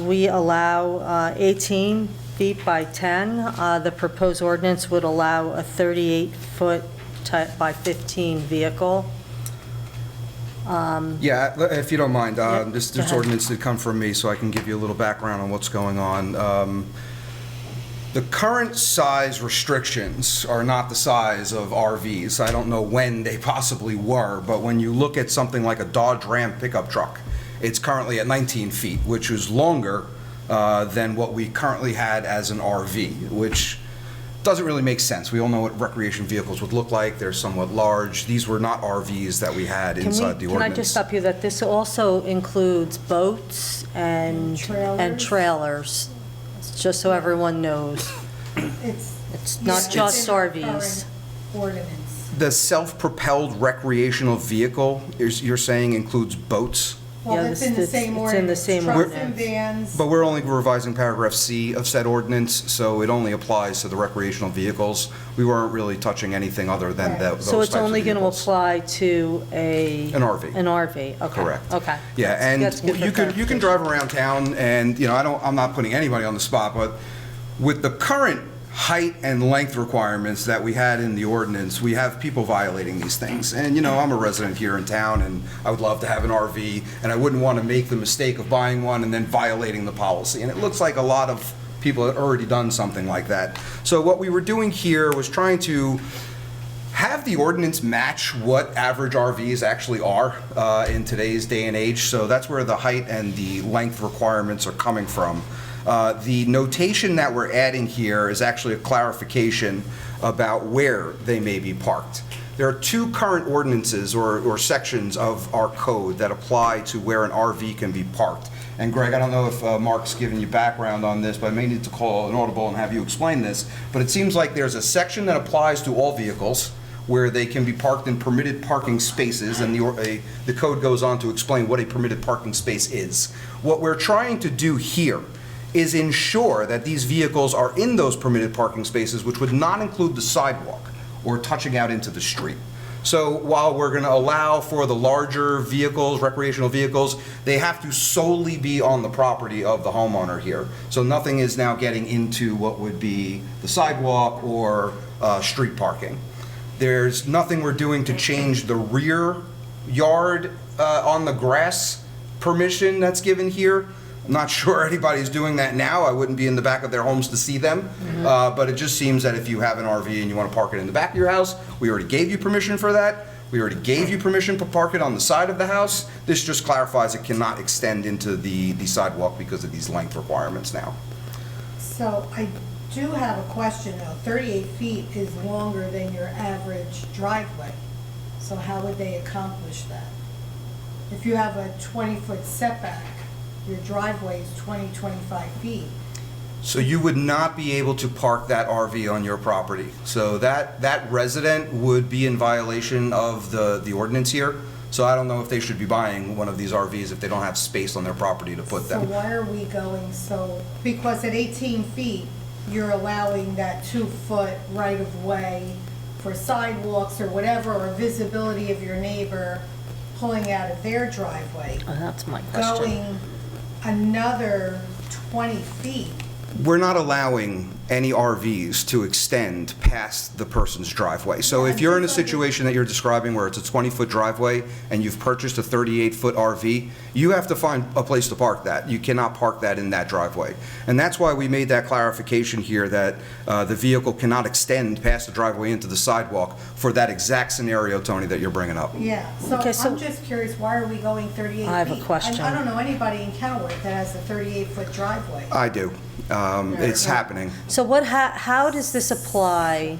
S1: we allow 18 feet by 10. The proposed ordinance would allow a 38-foot by 15 vehicle.
S11: Yeah, if you don't mind,
S1: Yep,
S11: this
S1: go ahead.
S11: ordinance did come from me, so I can give you a little background on what's going on. The current size restrictions are not the size of RVs. I don't know when they possibly were, but when you look at something like a Dodge Ram pickup truck, it's currently at 19 feet, which is longer than what we currently had as an RV, which doesn't really make sense. We all know what recreation vehicles would look like. They're somewhat large. These were not RVs that we had inside the
S1: Can I
S11: ordinance.
S1: just stop you, that this also includes boats and trailers, just so everyone knows. It's not just RVs.
S4: Ordinance.
S11: The self-propelled recreational vehicle, you're saying includes boats?
S4: Well,
S1: Yeah,
S4: it's in the
S1: this-
S4: same
S1: it's in the
S4: ordinance.
S1: same
S4: Trucks and
S1: ordinance.
S4: vans.
S11: But we're only revising paragraph C of said ordinance, so it only applies to the recreational vehicles. We weren't really touching anything other than
S4: Right.
S11: those types
S1: So
S11: of
S1: it's only going to
S11: vehicles.
S1: apply to
S11: An RV.
S1: An RV, okay.
S11: Correct.
S1: Okay.
S11: Yeah, and
S1: That's good for
S11: you can
S1: clarification.
S11: drive around town, and, you know, I'm not putting anybody on the spot, but with the current height and length requirements that we had in the ordinance, we have people violating these things. And, you know, I'm a resident here in town, and I would love to have an RV, and I wouldn't want to make the mistake of buying one and then violating the policy. And it looks like a lot of people have already done something like that. So what we were doing here was trying to have the ordinance match what average RVs actually are in today's day and age. So that's where the height and the length requirements are coming from. The notation that we're adding here is actually a clarification about where they may be parked. There are two current ordinances or sections of our code that apply to where an RV can be parked. And Greg, I don't know if Mark's given you background on this, but I may need to call an audible and have you explain this. But it seems like there's a section that applies to all vehicles where they can be parked in permitted parking spaces, and the code goes on to explain what a permitted parking space is. What we're trying to do here is ensure that these vehicles are in those permitted parking spaces, which would not include the sidewalk or touching out into the street. So while we're going to allow for the larger vehicles, recreational vehicles, they have to solely be on the property of the homeowner here. So nothing is now getting into what would be the sidewalk or street parking. There's nothing we're doing to change the rear yard on the grass permission that's given here. I'm not sure anybody's doing that now. I wouldn't be in the back of their homes to see them. But it just seems that if you have an RV and you want to park it in the back of your house, we already gave you permission for that. We already gave you permission to park it on the side of the house. This just clarifies it cannot extend into the sidewalk because of these length requirements now.
S4: So I do have a question though. 38 feet is longer than your average driveway. So how would they accomplish that? If you have a 20-foot setback, your driveway is 25 feet.
S11: So you would not be able to park that RV on your property. So that resident would be in violation of the ordinance here. So I don't know if they should be buying one of these RVs if they don't have space on their property to put
S4: So
S11: them.
S4: why are we going because at 18 feet, you're allowing that 2-foot right-of-way for sidewalks or whatever, or visibility of your neighbor pulling out of their driveway.
S1: Oh, that's my question.
S4: Going another 20 feet.
S11: We're not allowing any RVs to extend past the person's driveway. So if you're in a situation that you're describing where it's a 20-foot driveway and you've purchased a 38-foot RV, you have to find a place to park that. You cannot park that in that driveway. And that's why we made that clarification here that the vehicle cannot extend past the driveway into the sidewalk for that exact scenario, Tony, that you're bringing up.
S4: Yeah,
S1: Okay, so-
S4: I'm just curious, why are we going 38 feet?
S1: I have a question.
S4: I don't know anybody in Kenilworth that has a 38-foot driveway.
S11: I do. It's happening.
S1: So how does this apply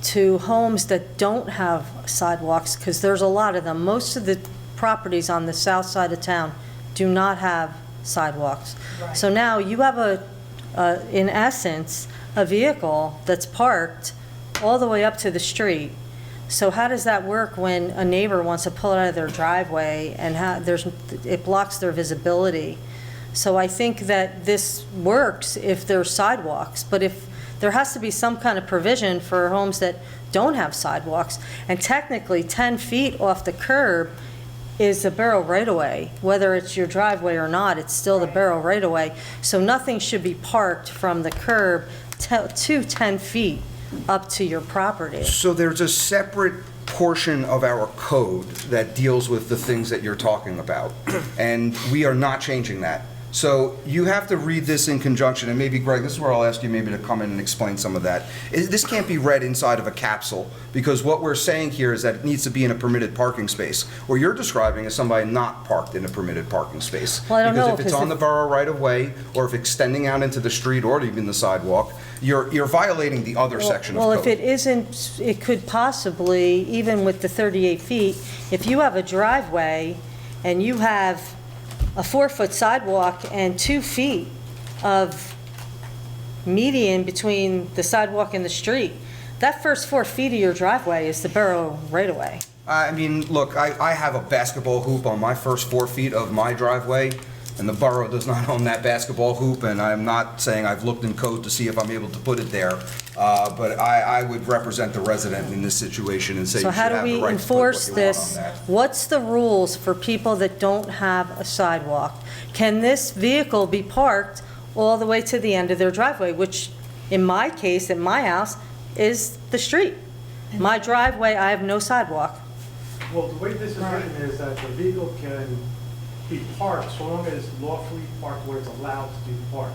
S1: to homes that don't have sidewalks? Because there's a lot of them. Most of the properties on the south side of town do not have sidewalks.
S4: Right.
S1: So now you have in essence, a vehicle that's parked all the way up to the street. So how does that work when a neighbor wants to pull it out of their driveway and it blocks their visibility? So I think that this works if there's sidewalks, but if there has to be some kind of provision for homes that don't have sidewalks, and technically 10 feet off the curb is the borough right-of-way. Whether it's your driveway or not, it's still the borough right-of-way. So nothing should be parked from the curb to 10 feet up to your property.
S11: So there's a separate portion of our code that deals with the things that you're talking about, and we are not changing that. So you have to read this in conjunction, and maybe, Greg, this is where I'll ask you maybe to come in and explain some of that. This can't be read inside of a capsule, because what we're saying here is that it needs to be in a permitted parking space. What you're describing is somebody not parked in a permitted parking space.
S1: Well, I don't know,
S11: Because if it's on the borough right-of-way, or if extending out into the street, or even the sidewalk, you're violating the other section of code.
S1: Well, if it isn't, it could possibly, even with the 38 feet, if you have a driveway and you have a 4-foot sidewalk and 2 feet of median between the sidewalk and the street, that first 4 feet of your driveway is the borough right-of-way.
S11: I mean, look, I have a basketball hoop on my first 4 feet of my driveway, and the borough does not own that basketball hoop, and I'm not saying I've looked in code to see if I'm able to put it there, but I would represent the resident in this situation and say you
S1: So
S11: should
S1: how do
S11: have the
S1: we
S11: right to put what
S1: enforce
S11: you want on
S1: this?
S11: that.
S1: What's the rules for people that don't have a sidewalk? Can this vehicle be parked all the way to the end of their driveway, which in my case, at my house, is the street? My driveway, I have no sidewalk.
S10: Well, the way this is written is that the vehicle can be parked so long as it's lawfully parked where it's allowed to be parked.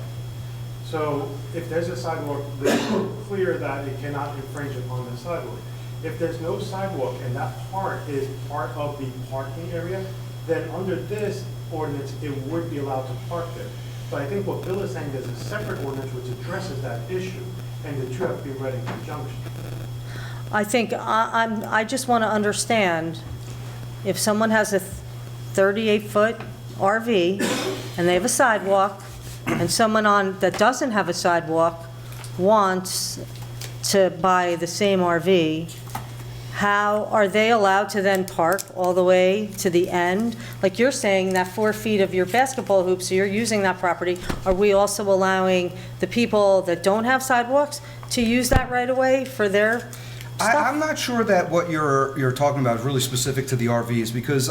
S10: So if there's a sidewalk, then it's clear that it cannot infringe upon the sidewalk. If there's no sidewalk and that part is part of the parking area, then under this ordinance, it would be allowed to park there. But I think what Bill is saying, there's a separate ordinance which addresses that issue, and the two have to be read in conjunction.
S1: I think, I just want to understand, if someone has a 38-foot RV and they have a sidewalk, and someone that doesn't have a sidewalk wants to buy the same RV, how are they allowed to then park all the way to the end? Like you're saying, that 4 feet of your basketball hoop, so you're using that property. Are we also allowing the people that don't have sidewalks to use that right away for their stuff?
S11: I'm not sure that what you're talking about is really specific to the RVs, because,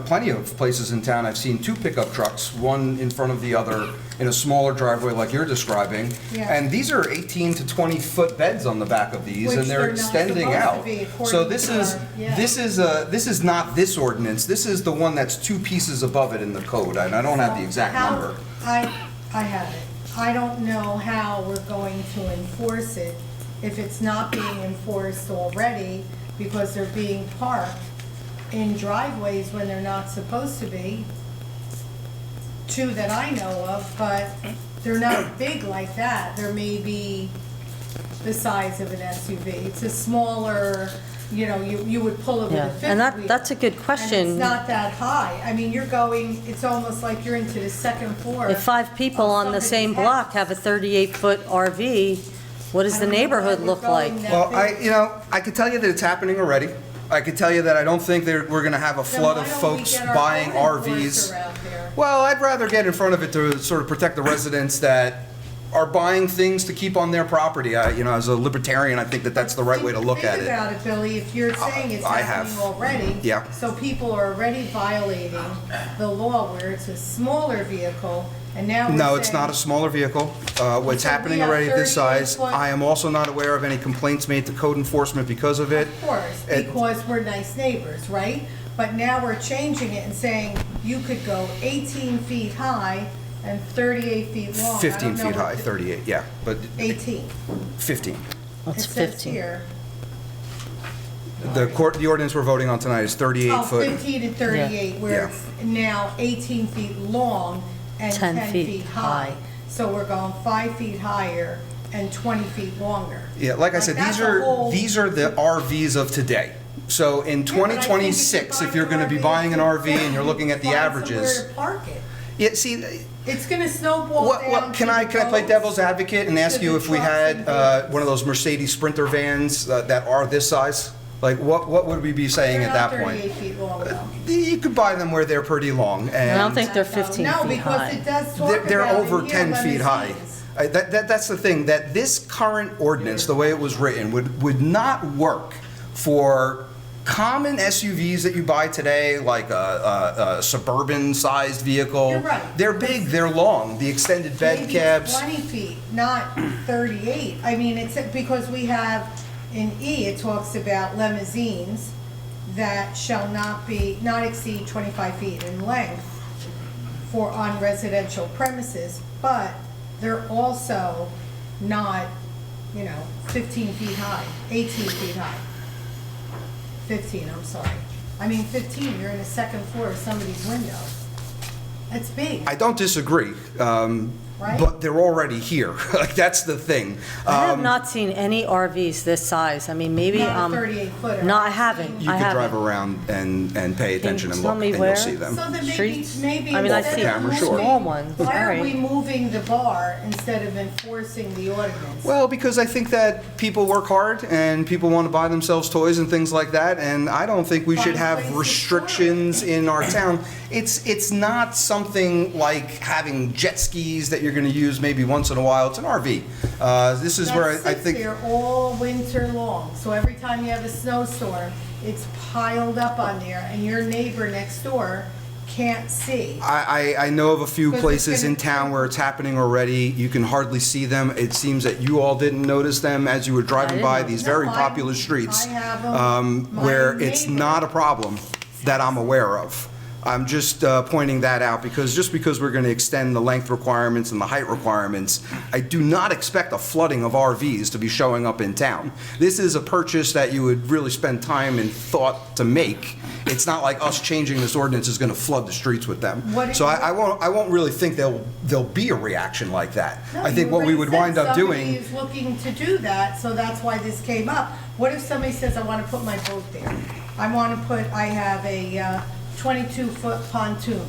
S11: plenty of places in town, I've seen 2 pickup trucks, one in front of the other, in a smaller driveway like you're describing.
S4: Yeah.
S11: And these are 18 to 20-foot beds on the back of these,
S4: Which
S11: and they're
S4: they're not
S11: extending
S4: supposed to
S11: out.
S4: be, according
S11: So
S4: to
S11: this is not this ordinance. This is the one that's 2 pieces above it in the code, and I don't have the exact
S4: How-
S11: number.
S4: I have it. I don't know how we're going to enforce it if it's not being enforced already because they're being parked in driveways when they're not supposed to be. 2 that I know of, but they're not big like that. They're maybe the size of an SUV. It's a smaller, you would pull it with
S1: Yeah,
S4: a fifth
S1: and
S4: wheel.
S1: that's a good
S4: And
S1: question.
S4: it's not that high. I mean, it's almost like you're into the second floor.
S1: If 5 people
S4: of
S1: on the same
S4: somebody's
S1: block
S4: house.
S1: have a 38-foot RV, what does
S4: I
S1: the
S4: don't know why
S1: neighborhood
S4: we're
S1: look like?
S4: going that
S11: Well,
S4: big.
S11: I could tell you that it's happening already. I could tell you that I don't think we're going to have a
S4: Then
S11: flood
S4: why
S11: of
S4: don't we
S11: folks
S4: get our
S11: buying
S4: code
S11: RVs.
S4: enforcer out there?
S11: Well, I'd rather get in front of it to sort of protect the residents that are buying things to keep on their property. As a libertarian, I think that that's the right way to look at
S4: Think
S11: it.
S4: about it, Billy, if you're saying it's
S11: I
S4: happening
S11: have.
S4: already.
S11: Yeah.
S4: So people are already violating the law where it's a smaller vehicle, and now we're
S11: No, it's
S4: saying-
S11: not a smaller vehicle. What's
S4: So we
S11: happening
S4: have
S11: already at this
S4: 38
S11: size,
S4: foot-
S11: I am also not aware of any complaints made to code enforcement because of it.
S4: Of course,
S11: It-
S4: because we're nice neighbors, right? But now we're changing it and saying you could go 18 feet high and 38 feet long. I
S11: 15
S4: don't know
S11: feet
S4: what
S11: high,
S4: the-
S11: 38, yeah, but
S4: 18.
S11: 15.
S1: That's
S4: It says
S1: 15.
S4: here.
S11: The ordinance we're voting on tonight is 38
S4: Oh,
S11: foot.
S4: 15 and 38, where
S11: Yeah.
S4: it's now 18 feet long and
S1: 10
S4: 10
S1: feet
S4: feet
S1: high.
S4: high. So we're going 5 feet higher and 20 feet longer.
S11: Yeah, like I said,
S4: that's
S11: these
S4: a
S11: are,
S4: whole-
S11: these are the RVs of today. So in
S4: Yeah, but I think
S11: 2026, if you're
S4: buying
S11: gonna be
S4: RV,
S11: buying an RV and you're looking at the
S4: find
S11: averages.
S4: somewhere to park it.
S11: Yeah, see,
S4: It's gonna snowball
S11: what,
S4: down.
S11: can
S4: to
S11: I
S4: the
S11: play
S4: roads.
S11: devil's advocate and ask
S4: to
S11: you
S4: the
S11: if we
S4: trucks
S11: had
S4: and vans.
S11: one of those Mercedes Sprinter vans that are this size? Like, what would we be saying
S4: They're
S11: at
S4: not
S11: that point?
S4: 38 feet long though.
S11: You could buy them where they're pretty long, and
S1: I don't think they're 15
S4: No,
S1: feet
S4: because
S1: high.
S4: it does talk
S11: they're,
S4: about
S11: they're
S4: in
S11: over
S4: here
S11: 10 feet high.
S4: limousines.
S11: That's the thing, that this current ordinance, the way it was written, would not work for common SUVs that you buy today, like a suburban-sized vehicle.
S4: You're right.
S11: They're big, they're long, the extended bed
S4: Maybe
S11: cabs.
S4: 20 feet, not 38. I mean, it's because we have, in E, it talks about limousines that shall not exceed 25 feet in length on residential premises, but they're also not, 15 feet high, 18 feet high. 15, I'm sorry. I mean, 15, you're in the second floor of somebody's window. That's big.
S11: I don't disagree,
S4: Right?
S11: but they're already here. Like, that's the thing.
S1: I have not seen any RVs this size. I mean, maybe,
S4: Not a 38 footer.
S1: no, I haven't.
S11: You
S1: I
S11: could drive
S1: haven't.
S11: around and pay attention and
S1: you tell
S11: look,
S1: me
S11: and
S1: where?
S11: you'll see them.
S4: So then
S1: Streets?
S4: maybe
S1: I mean, I
S4: instead
S1: see
S4: of
S11: camera,
S4: moving-
S11: sure.
S1: small ones.
S4: Why are
S1: Alright.
S4: we moving the bar instead of enforcing the ordinance?
S11: Well, because I think that people work hard and people want to buy themselves toys and things like that, and I don't think we should
S4: Find
S11: have
S4: places
S11: restrictions in our town. It's not something like having jet skis that you're going to use maybe once in a while. It's an RV. This is where
S4: That
S11: I
S4: sits
S11: think.
S4: there all winter long, so every time you have a snowstorm, it's piled up on there, and your neighbor next door can't see.
S11: I know of a few
S4: Because it's
S11: places in
S4: gonna-
S11: town where it's happening already. You can hardly see them. It seems that you all didn't notice them as you were driving
S1: didn't
S11: by
S1: notice
S11: these
S4: No,
S11: very
S4: I-
S11: popular streets.
S4: I have 'em. My
S11: Where it's
S4: neighbor-
S11: not a problem that I'm aware of. I'm just pointing that out because just because we're going to extend the length requirements and the height requirements, I do not expect a flooding of RVs to be showing up in town. This is a purchase that you would really spend time and thought to make. It's not like us changing this ordinance is going to flood the streets with them.
S4: What-
S11: So I won't really think there'll be a reaction like that.
S4: No,
S11: I think
S4: you
S11: what we
S4: already
S11: would
S4: said
S11: wind up
S4: somebody
S11: doing.
S4: is looking to do that, so that's why this came up. What if somebody says, I want to put my boat there? I have a 22-foot pontoon.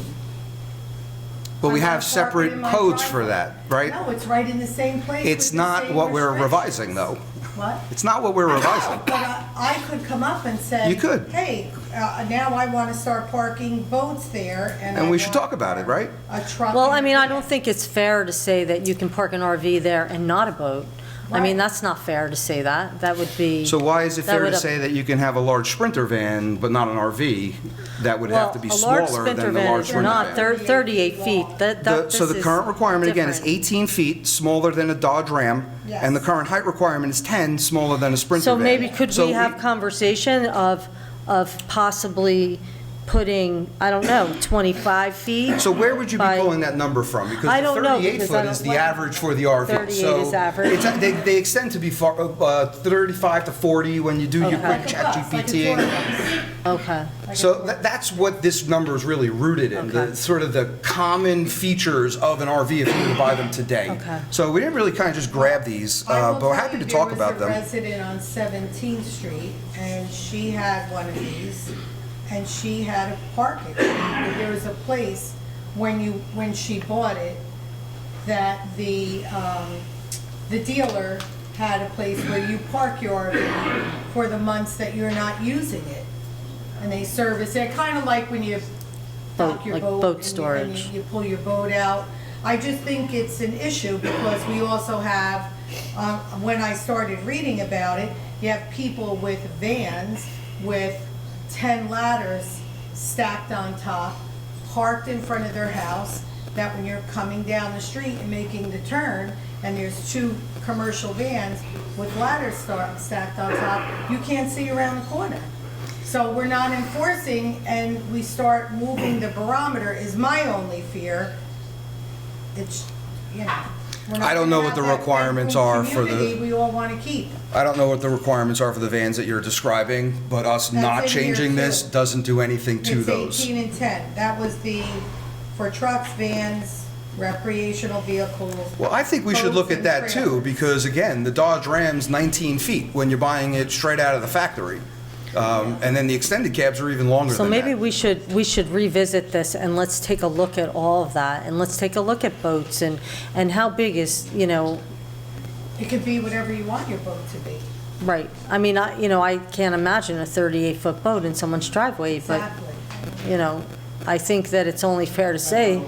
S11: But we
S4: I wanna
S11: have
S4: park it
S11: separate
S4: in my
S11: codes for
S4: driveway.
S11: that, right?
S4: No, it's right in the same place.
S11: It's
S4: with the
S11: not
S4: same
S11: what we're
S4: restrictions.
S11: revising, though.
S4: What?
S11: It's not what we're revising.
S4: But I could come up and say.
S11: You could.
S4: Hey, now I want to start parking boats there, and
S11: And
S4: I
S11: we should
S4: want
S11: talk about it, right?
S4: A truck.
S1: Well,
S4: and
S1: I
S4: a
S1: mean, I
S4: van.
S1: don't think it's fair to say that you can park an RV there and not a boat. I mean,
S4: Right.
S1: that's not fair to say that. That would be.
S11: So why is it
S1: that
S11: fair
S1: would
S11: to
S1: up-
S11: say that you can have a large Sprinter van, but not an RV? That would have to be
S1: Well, a large
S11: smaller
S1: Sprinter
S11: than the
S1: van
S11: large
S1: is
S11: Sprinter
S1: not
S11: van.
S1: 38 feet.
S11: So the current requirement, again, is 18 feet, smaller than a Dodge Ram, and the
S4: Yes.
S11: current height requirement is 10, smaller than a Sprinter
S1: So
S11: van.
S1: maybe could
S11: So
S1: we have conversation of possibly putting, I don't know, 25 feet?
S11: So where would you be
S1: by-
S11: pulling that number from? Because
S1: I
S11: the
S1: don't know,
S11: 38
S1: because
S11: foot
S1: I
S11: is
S1: don't-
S11: the average for the RV.
S1: 38 is
S11: So
S1: average.
S11: They extend to be 35 to 40 when you do your
S1: Okay.
S11: quick
S4: Like a bus, like a
S11: ChatGPT.
S4: tour bus.
S1: Okay.
S11: So that's what this number is really rooted in,
S1: Okay.
S11: the sort of the common features of an RV if you were to buy them today.
S1: Okay.
S11: So we didn't really kind of just grab these,
S4: I will
S11: but we're
S4: tell
S11: happy
S4: you,
S11: to talk about
S4: There
S11: them.
S4: was a resident on 17th Street, and she had one of these, and she had to park it. There was a place, when she bought it, that the dealer had a place where you park your RV for the months that you're not using it. And they service it, kind of like when you dock
S1: Boat,
S4: your
S1: like
S4: boat.
S1: boat
S4: and
S1: storage.
S4: you pull your boat out. I just think it's an issue because we also have, when I started reading about it, you have people with vans with 10 ladders stacked on top, parked in front of their house, that when you're coming down the street and making the turn, and there's two commercial vans with ladders stacked on top, you can't see around the corner. So we're not enforcing, and we start moving the barometer is my only fear. It's, you know. we're not
S11: I don't know
S4: gonna
S11: what the
S4: have that
S11: requirements
S4: bedroom
S11: are for the-
S4: community we all want to keep.
S11: I don't know what the requirements are for the vans that you're describing, but us
S4: That's
S11: not
S4: in here,
S11: changing this
S4: too.
S11: doesn't do anything to
S4: It's
S11: those.
S4: 18 and 10. That was for trucks, vans, recreational vehicles.
S11: Well, I think we should
S4: boats
S11: look at
S4: and
S11: that too,
S4: trailers.
S11: because again, the Dodge Ram's 19 feet when you're buying it straight out of the factory. And then the extended cabs are even longer
S1: So
S11: than that.
S1: maybe we should revisit this and let's take a look at all of that. And let's take a look at boats and how big is,
S4: It could be whatever you want your boat to be.
S1: right. I mean, I can't imagine a 38-foot boat in someone's driveway, but,
S4: Exactly.
S1: I think that it's only fair to say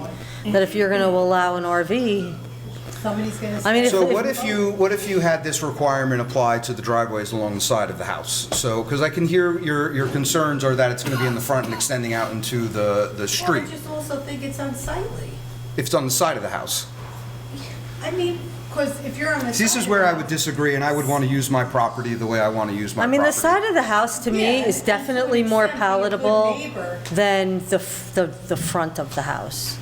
S1: that if you're going to allow an RV,
S4: Somebody's going to.
S1: I mean, if-
S11: So what if you had this requirement applied to the driveways along the side of the house? So, because I can hear your concerns are that it's going to be in the front and extending out into the
S4: Well,
S11: street.
S4: I just also think it's unsightly.
S11: If it's on the side of the house.
S4: I mean, because if you're on the.
S11: See, this
S4: side
S11: is
S4: of
S11: where
S4: the
S11: I would
S4: house-
S11: disagree, and I would want to use my property the way I want to use my
S1: I
S11: property.
S1: mean, the side of the house to me
S4: Yeah,
S1: is
S4: and
S1: definitely
S4: to an
S1: more
S4: extent, be a good
S1: palatable
S4: neighbor.
S1: than the front of the house.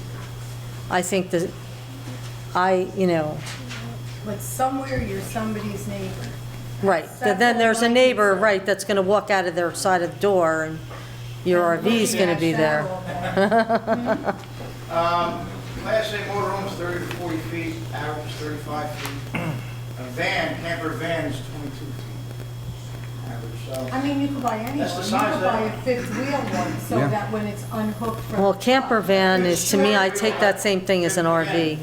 S1: I think that,
S4: But somewhere you're somebody's neighbor.
S1: right,
S4: That's
S1: then
S4: all
S1: there's a
S4: my
S1: neighbor,
S4: concern.
S1: right, that's gonna walk out of their side of the door and your RV's gonna be there.
S5: Class A motorhome's 30 to 40 feet, average is 35 feet. A camper van is 22 feet, average, so.
S4: I mean, you could buy any one.
S5: That's the
S4: You
S5: size
S4: could
S5: of
S4: buy
S5: it.
S4: a fifth wheel one, so
S11: Yeah.
S4: that when it's unhooked from.
S1: Well,
S4: the
S1: camper
S4: top-
S1: van is, to me, I take that same thing as an RV.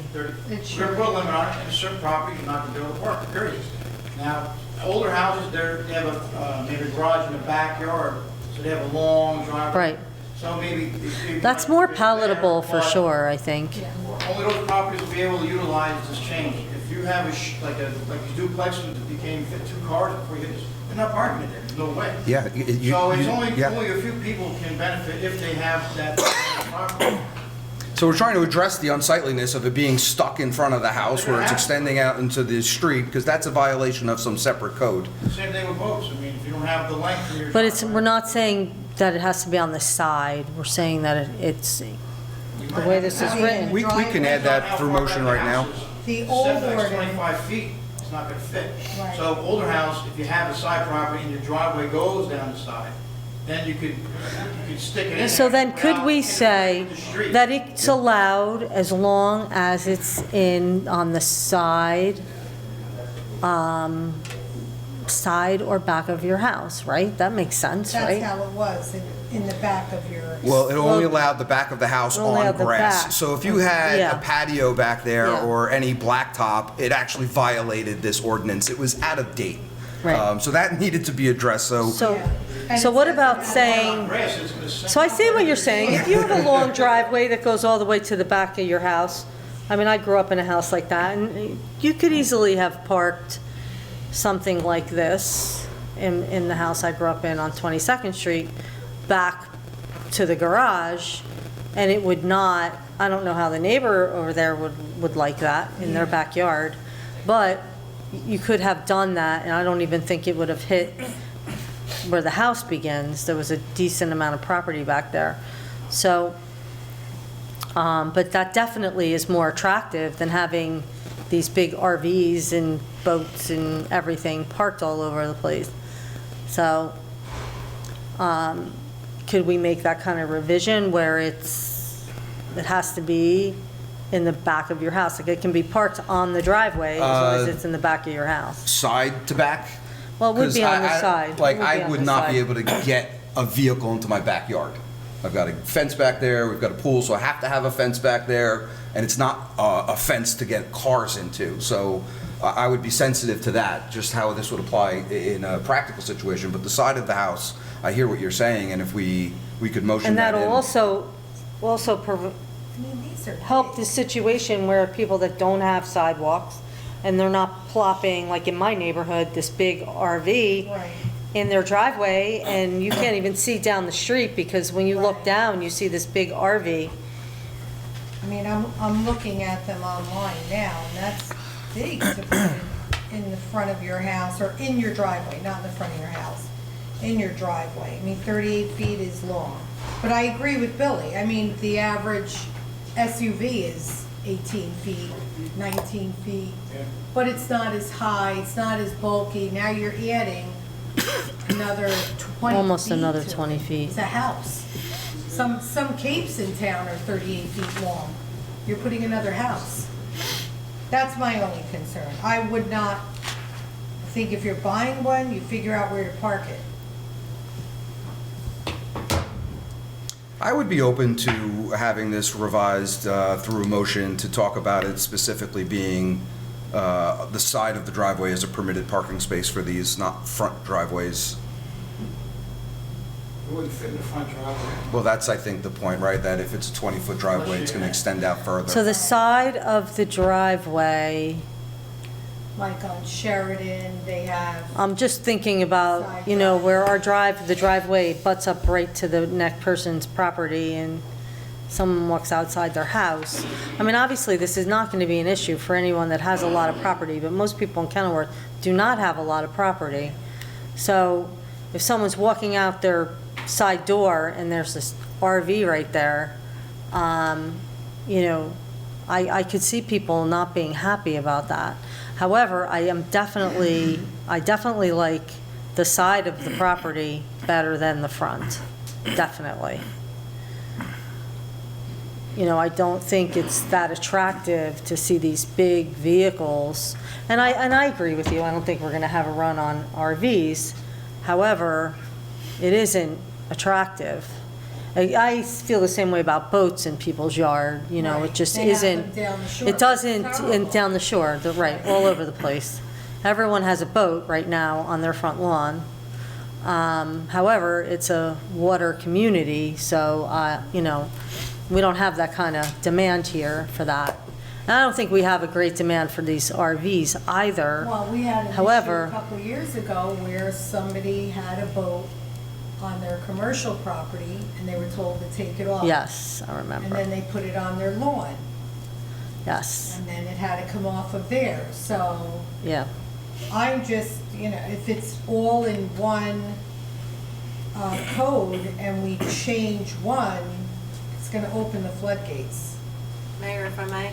S4: It's
S5: They're
S4: your-
S5: put a limit on it, and a certain property, you're not gonna be able to park, period. Now, older houses, they have maybe a garage in the backyard, so they have a long driveway.
S1: Right.
S5: So maybe.
S1: That's more palatable for sure, I think.
S5: Only those properties will be able to utilize this change. If you have like you duplexes that became fit 2 cars before you hit this, they're not parking it there, there's no way.
S11: Yeah.
S5: So it's only
S11: yeah.
S5: a few people can benefit if they have that property.
S11: So we're trying to address the unsightliness of it being stuck in front of the house where it's extending out into the street, because that's a violation of some separate code.
S5: Same thing with boats. I mean, if you don't have the length of your.
S1: But it's,
S5: driveway,
S1: we're not saying that it has to be on the side, we're saying that it's,
S5: you
S1: the
S5: might
S1: way
S5: have
S1: this
S5: to
S1: is
S5: have-
S1: written.
S11: We can add that through motion right now.
S4: The old
S5: Setback's
S4: ordinance.
S5: 25 feet, it's not gonna fit.
S4: Right.
S5: So older house, if you have a side property and your driveway goes down the side, then you could stick it in there.
S1: So then could
S5: without
S1: we
S5: interfering
S1: say
S5: with the street.
S1: that it's allowed as long as it's on the side, side or back of your house, right? That makes sense,
S4: That's
S1: right?
S4: how it was, in the back of your.
S11: Well, it only allowed the back of the house
S1: It only
S11: on
S1: allowed the
S11: grass.
S1: back.
S11: So if you had
S1: Yeah.
S11: a patio back there
S1: Yeah.
S11: or any blacktop, it actually violated this ordinance. It was out of date.
S1: Right.
S11: So that needed to be addressed,
S1: So,
S4: And
S1: so
S4: it
S1: what
S4: says
S1: about
S4: that-
S1: saying,
S5: Grass, it's gonna sink.
S1: so I see what you're saying. If you have a long driveway that goes all the way to the back of your house, I mean, I grew up in a house like that, and you could easily have parked something like this in the house I grew up in on 22nd Street, back to the garage, and it would not, I don't know how the neighbor over there would like that in their backyard, but you could have done that, and I don't even think it would have hit where the house begins. There was a decent amount of property back there. So, but that definitely is more attractive than having these big RVs and boats and everything parked all over the place. So, could we make that kind of revision where it has to be in the back of your house? Like, it can be parked on the driveway as long as it's in the back of your house.
S11: Side to back?
S1: Well, it would
S11: 'Cause
S1: be on the
S11: I-
S1: side.
S11: Like,
S1: It would be
S11: I
S1: on
S11: would
S1: the
S11: not be
S1: side.
S11: able to get a vehicle into my backyard. I've got a fence back there, we've got a pool, so I have to have a fence back there, and it's not a fence to get cars into. So I would be sensitive to that, just how this would apply in a practical situation. But the side of the house, I hear what you're saying, and if we could motion
S1: And
S11: that in.
S1: that'll also
S4: I mean, these are.
S1: help the situation where people that don't have sidewalks, and they're not plopping, like in my neighborhood, this big RV
S4: Right.
S1: in their driveway, and you can't even see down the street, because when you look
S4: Right.
S1: down, you see this big RV.
S4: I mean, I'm looking at them online now, and that's big to put in the front of your house, or in your driveway, not in the front of your house, in your driveway. I mean, 38 feet is long. But I agree with Billy. I mean, the average SUV is 18 feet, 19 feet, but it's not as high, it's not as bulky. Now you're adding another 20 feet.
S1: Almost another
S4: to it.
S1: 20 feet.
S4: It's a house. Some capes in town are 38 feet long. You're putting another house. That's my only concern. I would not, I think if you're buying one, you figure out where to park it.
S11: I would be open to having this revised through a motion to talk about it specifically being the side of the driveway as a permitted parking space for these, not front driveways.
S5: It wouldn't fit in the front driveway.
S11: Well, that's, I think, the point, right? That if it's a 20-foot driveway, it's going to extend out further.
S1: So the side of the driveway,
S4: Like on Sheridan, they have,
S1: I'm just thinking about, you know, where the driveway butts up right to the next person's property, and someone walks outside their house. I mean, obviously, this is not going to be an issue for anyone that has a lot of property, but most people in Kenilworth do not have a lot of property. So if someone's walking out their side door and there's this RV right there, you know, I could see people not being happy about that. However, I definitely like the side of the property better than the front, definitely. You know, I don't think it's that attractive to see these big vehicles. And I agree with you, I don't think we're gonna have a run on RVs. However, it isn't attractive. I feel the same way about boats in people's yard, you know, it just
S4: They have
S1: isn't.
S4: them down the shore.
S1: It doesn't,
S4: Terrible.
S1: and down the shore, right, all over the place. Everyone has a boat right now on their front lawn. However, it's a water community, so, you know, we don't have that kind of demand here for that. And I don't think we have a great demand for these RVs either.
S4: well, we had an issue
S1: However-
S4: a couple of years ago where somebody had a boat on their commercial property, and they were told to take it off.
S1: Yes, I
S4: And
S1: remember,
S4: then they put it on their lawn,
S1: yes,
S4: and then it had to come off of theirs. So
S1: yeah.
S4: I'm just, you know, if it's all in one code and we change one, it's gonna open the floodgates.
S3: Mayor, if I may,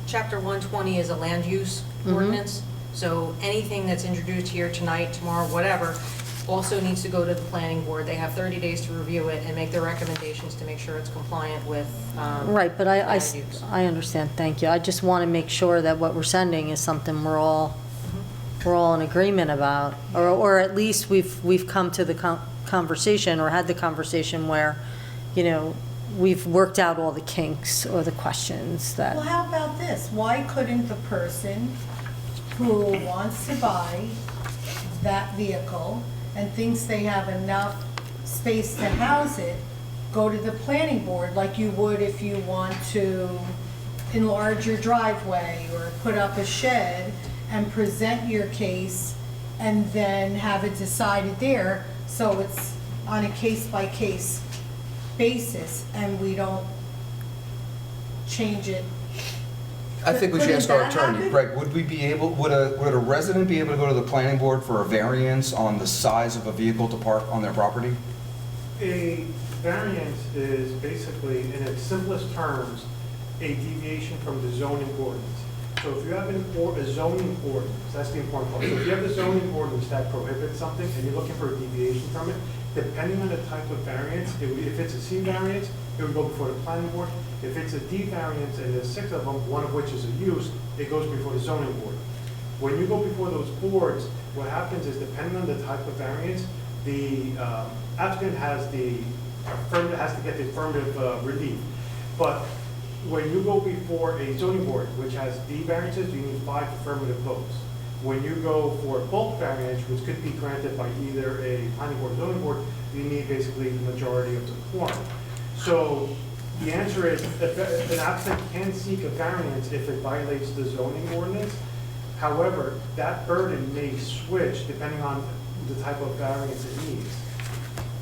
S3: Chapter 120 is a land use
S1: Mhm.
S3: ordinance, so anything that's introduced here tonight, tomorrow, whatever, also needs to go to the planning board. They have 30 days to review it and make their recommendations to make sure it's compliant with
S1: Right, but I
S3: land use.
S1: understand, thank you. I just want to make sure that what we're sending is something we're all we're all in agreement about, or at least we've come to the conversation or had the conversation where, you know, we've worked out all the kinks or the questions that.
S4: Well, how about this? Why couldn't the person who wants to buy that vehicle and thinks they have enough space to house it, go to the planning board like you would if you want to enlarge your driveway or put up a shed and present your case and then have it decided there, so it's on a case-by-case basis and we don't change it?
S11: I think we should ask our
S4: Couldn't that
S11: attorney.
S4: happen?
S11: Greg, would a resident be able to go to the planning board for a variance on the size of a vehicle to park on their property?
S10: A variance is basically, in its simplest terms, a deviation from the zoning ordinance. So if you have a zoning ordinance, that's the important part. So if you have a zoning ordinance that prohibits something and you're looking for a deviation from it, depending on the type of variance, if it's a C variance, it would go before the planning board. If it's a D variance and there's 6 of them, one of which is a use, it goes before the zoning board. When you go before those boards, what happens is, depending on the type of variance, the applicant has to get the affirmative relief. But when you go before a zoning board, which has D variances, you need 5 affirmative votes. When you go for a bulk variance, which could be granted by either a planning board or zoning board, you need basically the majority of the quorum. So the answer is, an applicant can seek a variance if it violates the zoning ordinance. However, that burden may switch depending on the type of variance it needs.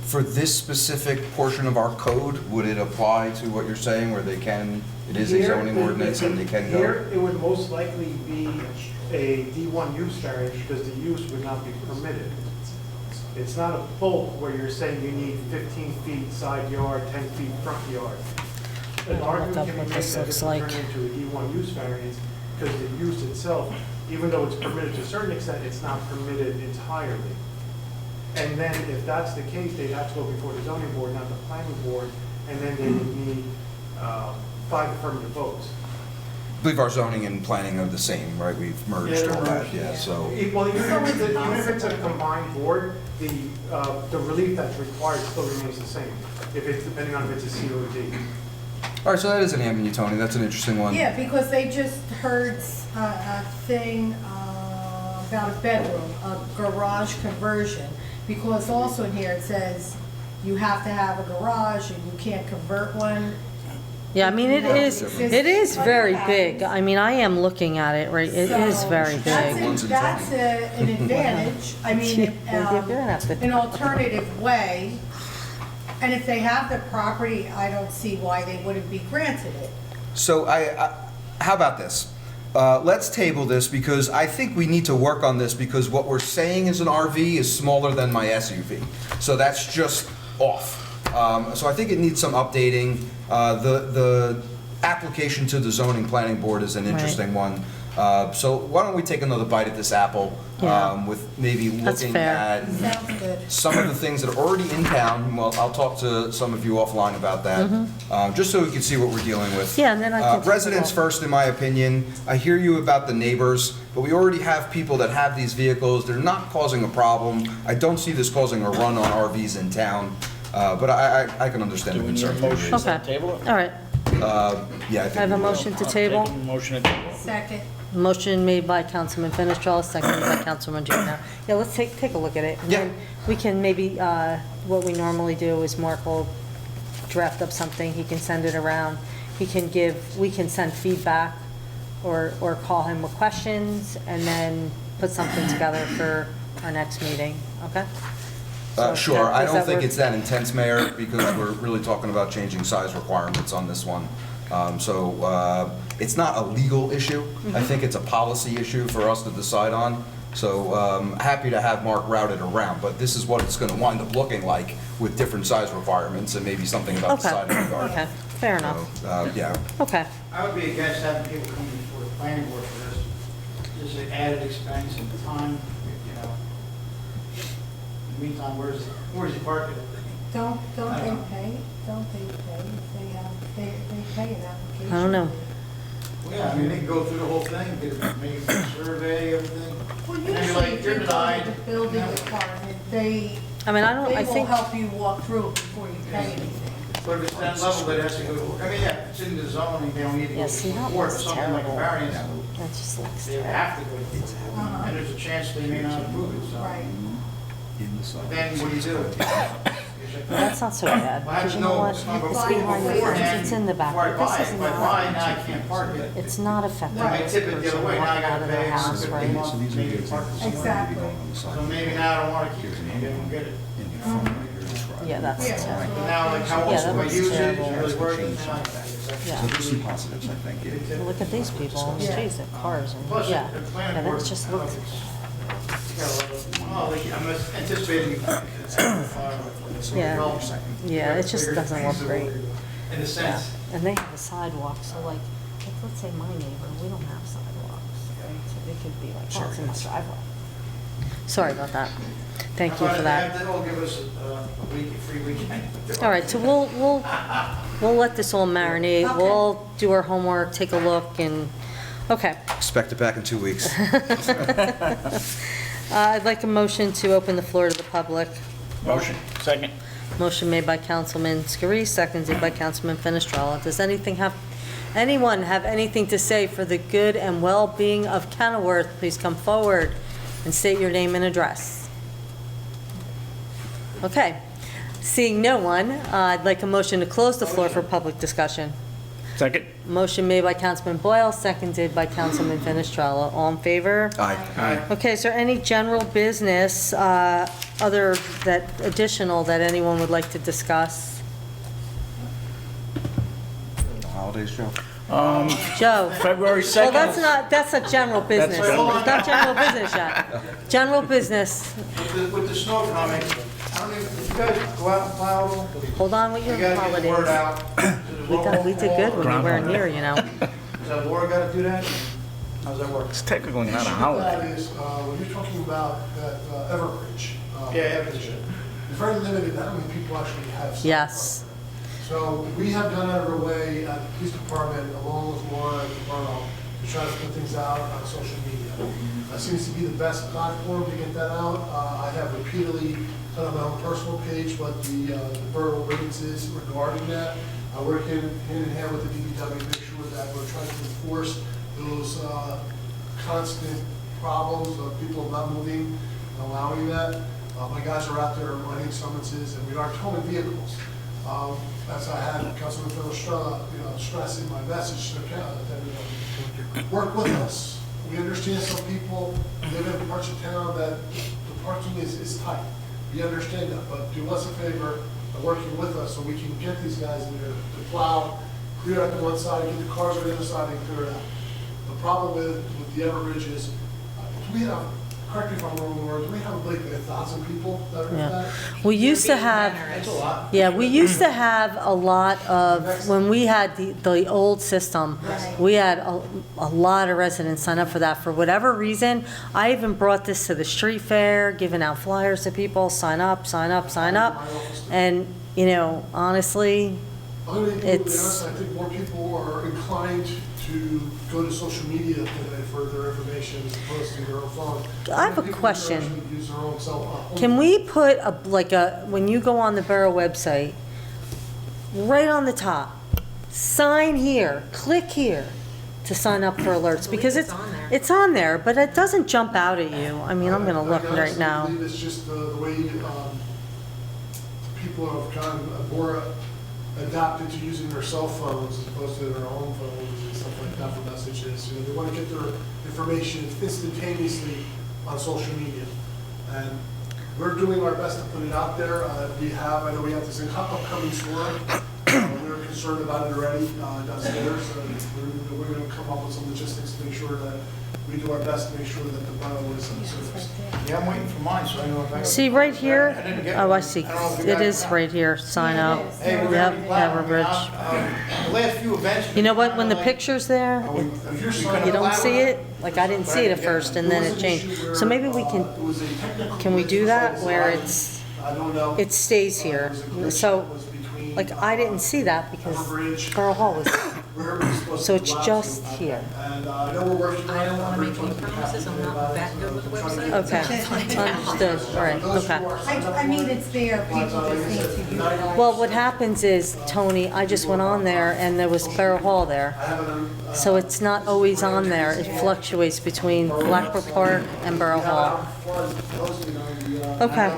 S11: For this specific portion of our code, would it apply to what you're saying, where they can, it is a
S10: Here,
S11: zoning ordinance and they can go?
S10: Here, it would most likely be a D1 use variance because the use would not be permitted. It's not a bulk where you're saying you need 15 feet side yard, 10 feet front yard. An
S1: I'll
S10: argument
S1: look up
S10: can be
S1: what
S10: made
S1: this
S10: that
S1: looks
S10: this would
S1: like.
S10: turn into a D1 use variance because the use itself, even though it's permitted to a certain extent, it's not permitted entirely. And then if that's the case, they'd have to go before the zoning board, not the planning board, and then they would need 5 affirmative votes.
S11: I believe our zoning and planning are the same, right? We've merged all that, yeah, so.
S10: Well, even if it's a combined board, the relief that's required still remains the same, if it's, depending on if it's a C or a D.
S11: All right, so that is an avenue, Tony. That's an interesting one.
S4: Yeah, because they just heard a thing about a bedroom, a garage conversion, because also in here it says you have to have a garage and you can't convert one.
S1: Yeah, I mean, it is very big. I mean, I am looking at it, right? It is
S4: So
S1: very big.
S4: That's an advantage, I mean, an alternative way. And if they have the property, I don't see why they wouldn't be granted it.
S11: So how about this? Let's table this because I think we need to work on this because what we're saying is an RV is smaller than my SUV. So that's just off. So I think it needs some updating. The application to the zoning planning board is an interesting one. So why don't we take another bite at this apple with maybe
S1: That's
S11: looking
S1: fair.
S11: at
S4: Sounds good.
S11: some of the things that are already in town. Well, I'll talk to some of you offline about that, just so we can see what we're dealing with.
S1: Mm-hmm. Yeah, and then I can take a
S11: Residents
S1: look.
S11: first, in my opinion. I hear you about the neighbors, but we already have people that have these vehicles. They're not causing a problem. I don't see this causing a run on RVs in town, but I can understand
S8: Do
S11: the
S8: we need a
S11: concern. that you
S8: motion
S11: raised.
S8: to
S1: Okay.
S8: table it?
S1: All right.
S11: Yeah, I
S1: I have
S11: think
S1: a
S11: we will.
S1: motion to
S8: I'll
S1: table.
S8: take a motion to table.
S4: Second.
S1: Motion made by Councilman Fenestrell, seconded by Councilman Giordano. Yeah, let's take a look at it. And
S11: Yeah.
S1: then we can maybe, what we normally do is Mark will draft up something, he can send it around. We can send feedback or call him with questions and then put something together for our next meeting, okay? So,
S11: Sure. I
S1: does
S11: don't
S1: that
S11: think
S1: work?
S11: it's that intense, Mayor, because we're really talking about changing size requirements on this one. So it's not a legal issue. I think it's a policy issue for us to decide on. So happy to have Mark route it around, but this is what it's going to wind up looking like with different size requirements and maybe something about the side of the yard.
S1: Okay, fair enough.
S11: So, yeah.
S1: Okay,
S5: I would be against having people come before the planning board for this. This is an added expense and time, you know. In the meantime, where's he parking?
S4: Don't they pay? Don't they pay if they pay an application?
S1: I don't know.
S5: Yeah, I mean, they can go through the whole thing, get a maybe a survey, everything.
S4: Well,
S5: And then
S4: usually
S5: like,
S4: if
S5: you're
S4: you go
S5: denied.
S4: to the building department, they
S1: I mean, I
S4: will
S1: think,
S4: help you walk through it before you pay anything.
S5: But if it's that level, it has to go, I mean, yeah, it's in the zoning, they don't need to go
S1: Yeah, see,
S5: to
S1: that
S5: court,
S1: looks
S5: something like a
S1: terrible.
S5: variance,
S1: that just looks
S5: they
S1: terrible.
S5: have to go to court. And there's a chance they may not approve it, so.
S4: Right.
S5: Then what do you do?
S1: That's not so bad,
S5: Well, I have
S1: because
S5: to
S1: you know
S5: know
S1: what?
S5: if I'm
S1: It's behind the fence,
S5: beforehand
S1: it's in the back,
S5: before I
S1: but
S5: buy
S1: this
S5: it.
S1: is
S5: If I buy it, now I
S1: not,
S5: can't park it.
S1: it's not affecting
S5: Then I
S1: the
S5: tip it the
S1: person
S5: other way, now I
S1: walking out
S5: gotta
S1: of
S5: pay
S1: their
S5: a
S1: house,
S5: certain
S1: right?
S5: month, maybe park it somewhere.
S4: Exactly.
S5: So maybe now I don't wanna keep it, maybe I won't get it.
S1: Yeah, that's
S4: Yeah.
S1: terrible.
S5: But now, like, how
S1: Yeah,
S5: else
S1: that
S5: do I
S1: looks
S5: use it? Is
S1: terrible.
S5: it really working?
S1: Yeah.
S11: So there's some positives, I think. yeah.
S1: Look at these people,
S4: Yeah.
S1: geez, their cars, and,
S5: Plus,
S1: yeah.
S5: the
S1: Yeah,
S5: planning board.
S1: that just
S5: I don't
S1: looks,
S5: think it's- Oh, like, I'm anticipating.
S1: Yeah. Yeah, it just doesn't look great.
S5: In a
S1: yeah.
S5: sense.
S1: And they have a sidewalk, so like, let's say my neighbor, we don't have sidewalks, right? So it could be like, oh, it's in my driveway. Sorry about that. Thank you for that.
S5: They'll give us a week, a free weekend.
S1: All right, so we'll let this all marinate.
S4: Okay.
S1: We'll do our homework, take a look, and, okay.
S11: Expect it back in 2 weeks.
S1: I'd like a motion to open the floor to the public.
S8: Motion. Second.
S1: Motion made by Councilman Scarice, seconded by Councilman Fenestrella. Does anyone have anything to say for the good and well-being of Kenilworth? Please come forward and state your name and address. Okay. Seeing no one, I'd like a motion to close the floor for public discussion.
S8: Second.
S1: Motion made by Councilman Boyle, seconded by Councilman Fenestrella. All in favor?
S11: Aye.
S1: Okay, is there any general business, additional that anyone would like to discuss?
S11: Holidays, Joe?
S1: Joe?
S8: February 2nd.
S1: Well, that's a general business.
S8: That's right.
S1: It's not general business yet. General business.
S5: With the snow coming, I don't even, you guys go out and plow a little?
S1: Hold on with your
S5: You gotta get the word
S1: holidays.
S5: out. to the
S1: We did good when we weren't here, you know.
S5: Does that Laura gotta do that? How's that work?
S8: It's technically not a
S10: That
S8: holiday.
S10: is, when you're talking about that Everbridge.
S5: Yeah, Everbridge.
S10: It's very limited, how many people actually have. sidewalk.
S1: Yes.
S10: So we have done out of our way at the police department, along with Laura and the borough, to try to put things out on social media. That seems to be the best platform to get that out. I have repeatedly done on my own personal page what the borough ratings is regarding that. I work hand in hand with the DPW to make sure that we're trying to enforce those constant problems of people not moving and allowing that. My guys are out there writing summonses, and we are towing vehicles. As I had Councilman Phil stress in my message to that work with us. We understand some people live in parts of town that the parking is tight. We understand that, but do us a favor of working with us so we can get these guys in there to plow, clear out the one side, get the cars on the other side and clear it out. The problem with the Everbridge is, we have, correct me if I'm wrong, Laura, do we have like 1,000 people that are in
S1: Yeah.
S10: that?
S1: We used to have,
S5: That's a lot.
S1: yeah, we used to have a lot of, when we had the old system, we had a lot of residents sign up for that. For whatever reason, I even brought this to the street fair, giving out flyers to people, sign up, sign up, sign up. And, you know, honestly,
S10: I'm gonna be honest,
S1: it's,
S10: I think more people are inclined to go to social media today for their information as opposed to their own phone.
S1: I have a
S10: People who
S1: question.
S10: actually use their own cell phone.
S1: can we put when you go on the borough website, right on the top, sign here, click here to sign up for alerts? Because it's on there, but it doesn't jump out at you. I mean, I'm gonna look
S10: I
S1: right
S10: honestly
S1: now.
S10: believe it's just the way people have kind of more adapted to using their cell phones as opposed to their home phones and stuff like that for messages. You know, they want to get their information instantaneously on social media. And we're doing our best to put it out there. I know we have this upcoming storm. We're concerned about it already downstairs. We're going to come up with some logistics to make sure that we do our best to make sure that the borough is serviced.
S5: Yeah, I'm waiting for mine, so I know if I.
S1: See right
S5: I
S1: here?
S5: didn't get
S1: Oh, I
S5: one.
S1: see.
S5: don't know if you
S1: It
S5: guys-
S1: is right here, sign
S4: Yeah,
S1: up.
S4: it is.
S5: Hey, we're
S1: Yep,
S5: gonna be plowing.
S1: Everbridge.
S5: The last few events.
S1: You know what, when the picture's there,
S10: If you're
S1: you don't see it, like I didn't see it at first and then it changed. So maybe we can we do that where it stays here? So, like, I didn't see that because Borough Hall was
S9: We're supposed
S1: So
S9: to
S1: it's
S9: go out
S1: just
S9: to-
S1: here.
S9: And I know we're working on it.
S3: I don't wanna
S9: We're
S3: make any
S9: talking to
S3: promises. I'm
S9: Captain
S3: not
S9: about it,
S3: that good with the
S9: so I'm trying to
S3: website.
S9: get-
S1: Okay, understood, all right,
S9: Those
S1: okay.
S9: who are signed up
S4: I mean,
S9: for it,
S4: it's there, people
S9: but, like I
S4: just need
S9: said,
S4: to use
S9: 90%
S4: it.
S1: Well, what happens is, Tony, I just went on there and there was Borough Hall there.
S9: I haven't,
S1: So it's not always on there. It fluctuates between Blackbrook Park and Borough Hall. Okay.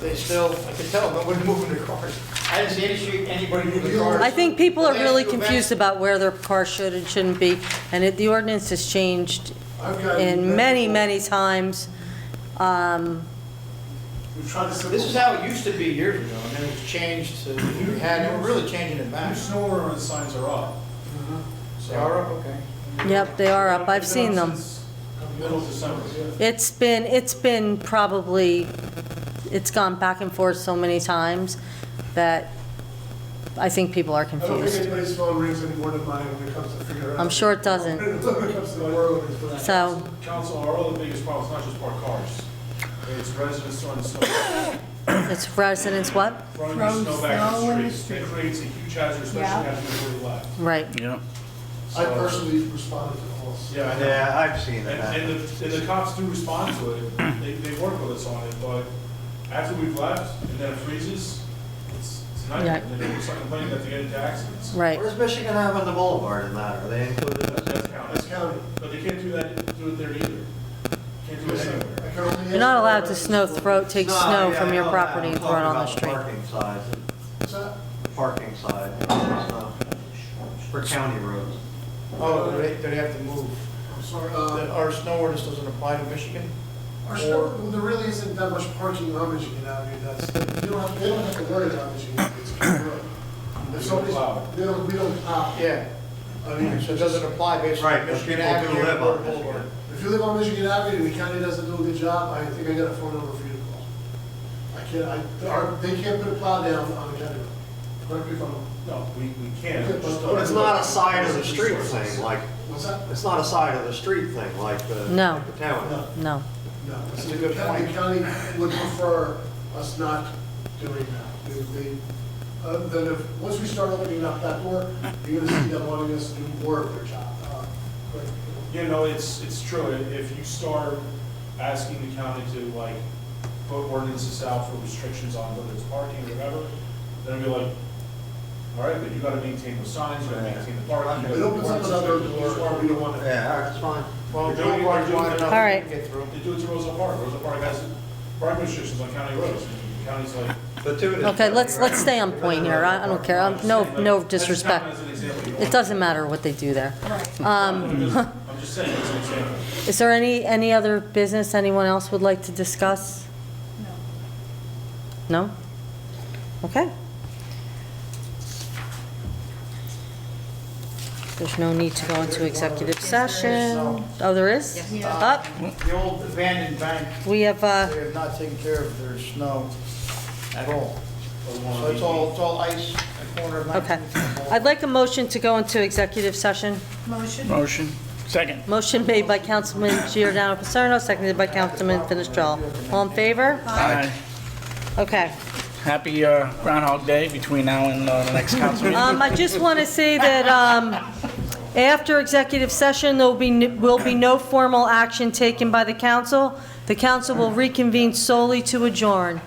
S5: They still, I can tell, nobody's moving their cars. I didn't see anybody moving their cars.
S1: I think people are
S5: The last
S1: really
S5: two events-
S1: confused about where their car should and shouldn't be, and the ordinance has changed in many, many times.
S9: We've tried to
S5: This is how it used to be years ago, and then it was changed to, we had, we're really changing it back.
S12: New snow ordinance signs are up.
S5: They are up, okay.
S1: Yep, they are up. I've seen them.
S12: Since Middle of December.
S1: It's been probably, it's gone back and forth so many times that I think people are
S9: I don't think
S1: confused.
S9: anybody's phone rings any more than mine when it comes to figure out.
S1: I'm sure it doesn't.
S9: When it comes to the world, it's for that.
S1: So,
S12: Council, our other biggest problem is not just parked cars. It's residents throwing snow,
S1: it's residents what?
S12: throwing their snow back
S4: snow in
S12: in
S4: the
S12: the streets. It
S4: street.
S12: creates a huge hazard, especially
S4: Yeah.
S12: after you've already left.
S1: Right.
S8: Yeah.
S9: I
S12: So-
S9: personally responded to the calls.
S12: Yeah, I know.
S7: Yeah, I've seen
S12: And,
S7: it.
S12: and the cops do respond to it, they work with us on it, but after we've left, and then it freezes, it's a nightmare.
S1: Right.
S12: And then they start complaining that they get into accidents.
S1: Right.
S7: Where's Michigan Ave on the Boulevard in that? Are they included?
S12: That's county.
S9: That's county.
S12: But they can't do it there either. Can't do it anywhere.
S9: I can only
S1: You're not
S9: answer
S1: allowed to
S9: that.
S1: take
S7: No,
S1: snow
S7: yeah,
S1: from
S7: I
S1: your
S7: know
S1: property
S7: that.
S1: and throw it on the
S7: I'm
S1: street.
S7: talking about the parking side,
S9: What's that?
S7: the parking side, so, for county roads.
S5: Oh, do they have to move?
S9: I'm sorry.
S5: Our snow ordinance doesn't apply to Michigan?
S9: Our store, well, there really isn't that much parking on Michigan Avenue. They don't have to worry about Michigan Avenue. It's county road. If somebody's, we don't plow.
S5: Yeah.
S9: I mean,
S5: So it doesn't apply basically
S7: Right,
S5: to
S7: but
S5: Michigan
S7: people do
S5: Avenue.
S7: live
S5: or
S7: on
S5: Boulevard.
S7: Michigan.
S9: if you live on Michigan Avenue and the county doesn't do a good job, I think I got a phone number for you to call. They can't put a plow down on the county road. Correct me if I'm,
S12: No, we can.
S9: Okay,
S7: But it's not a side of the street thing, like,
S9: what's that?
S7: it's not a side of the street thing, like the,
S1: No.
S7: like the town.
S9: No.
S1: No.
S9: No,
S5: That's a good point.
S9: The county would prefer us not doing that. Then if, once we start opening up that door, you're gonna see them wanting us to do more of their job. But,
S12: You know, it's true. If you start asking the county to like put ordinances out for restrictions on whether it's parking or whatever, then they'll be like, all right, but you gotta maintain the signs, you gotta maintain the parking. you
S9: It
S12: gotta-
S9: opens up another door, we don't want to.
S7: Yeah, that's fine.
S5: Well,
S12: They're doing-
S5: Boulevard's
S12: they're doing
S5: wide
S12: it.
S5: enough
S1: All
S5: to
S1: right.
S5: get through.
S12: They do it to Rosa Park. Rosa Park has parking restrictions on county roads. And the county's like.
S1: Okay, let's stay on point here. I don't care. No disrespect.
S12: As an example, you
S1: It doesn't matter what they do there.
S12: I'm just saying, it's an example.
S1: Is there any other business anyone else would like to discuss? No? Okay. There's no need to go into executive session. Oh, there is? Up,
S5: The old abandoned bank,
S1: we have,
S5: they have not taken care of their snow at all. So it's all ice at the corner of
S1: okay.
S5: 19th.
S1: I'd like a motion to go into executive session.
S4: Motion?
S8: Motion. Second.
S1: Motion made by Councilman Giordano Paserno, seconded by Councilman Finestrella. All in favor?
S8: Aye.
S1: Okay.
S8: Happy Groundhog Day between now and the next council meeting.
S1: I just want to say that after executive session, there will be no formal action taken by the council. The council will reconvene solely to adjourn.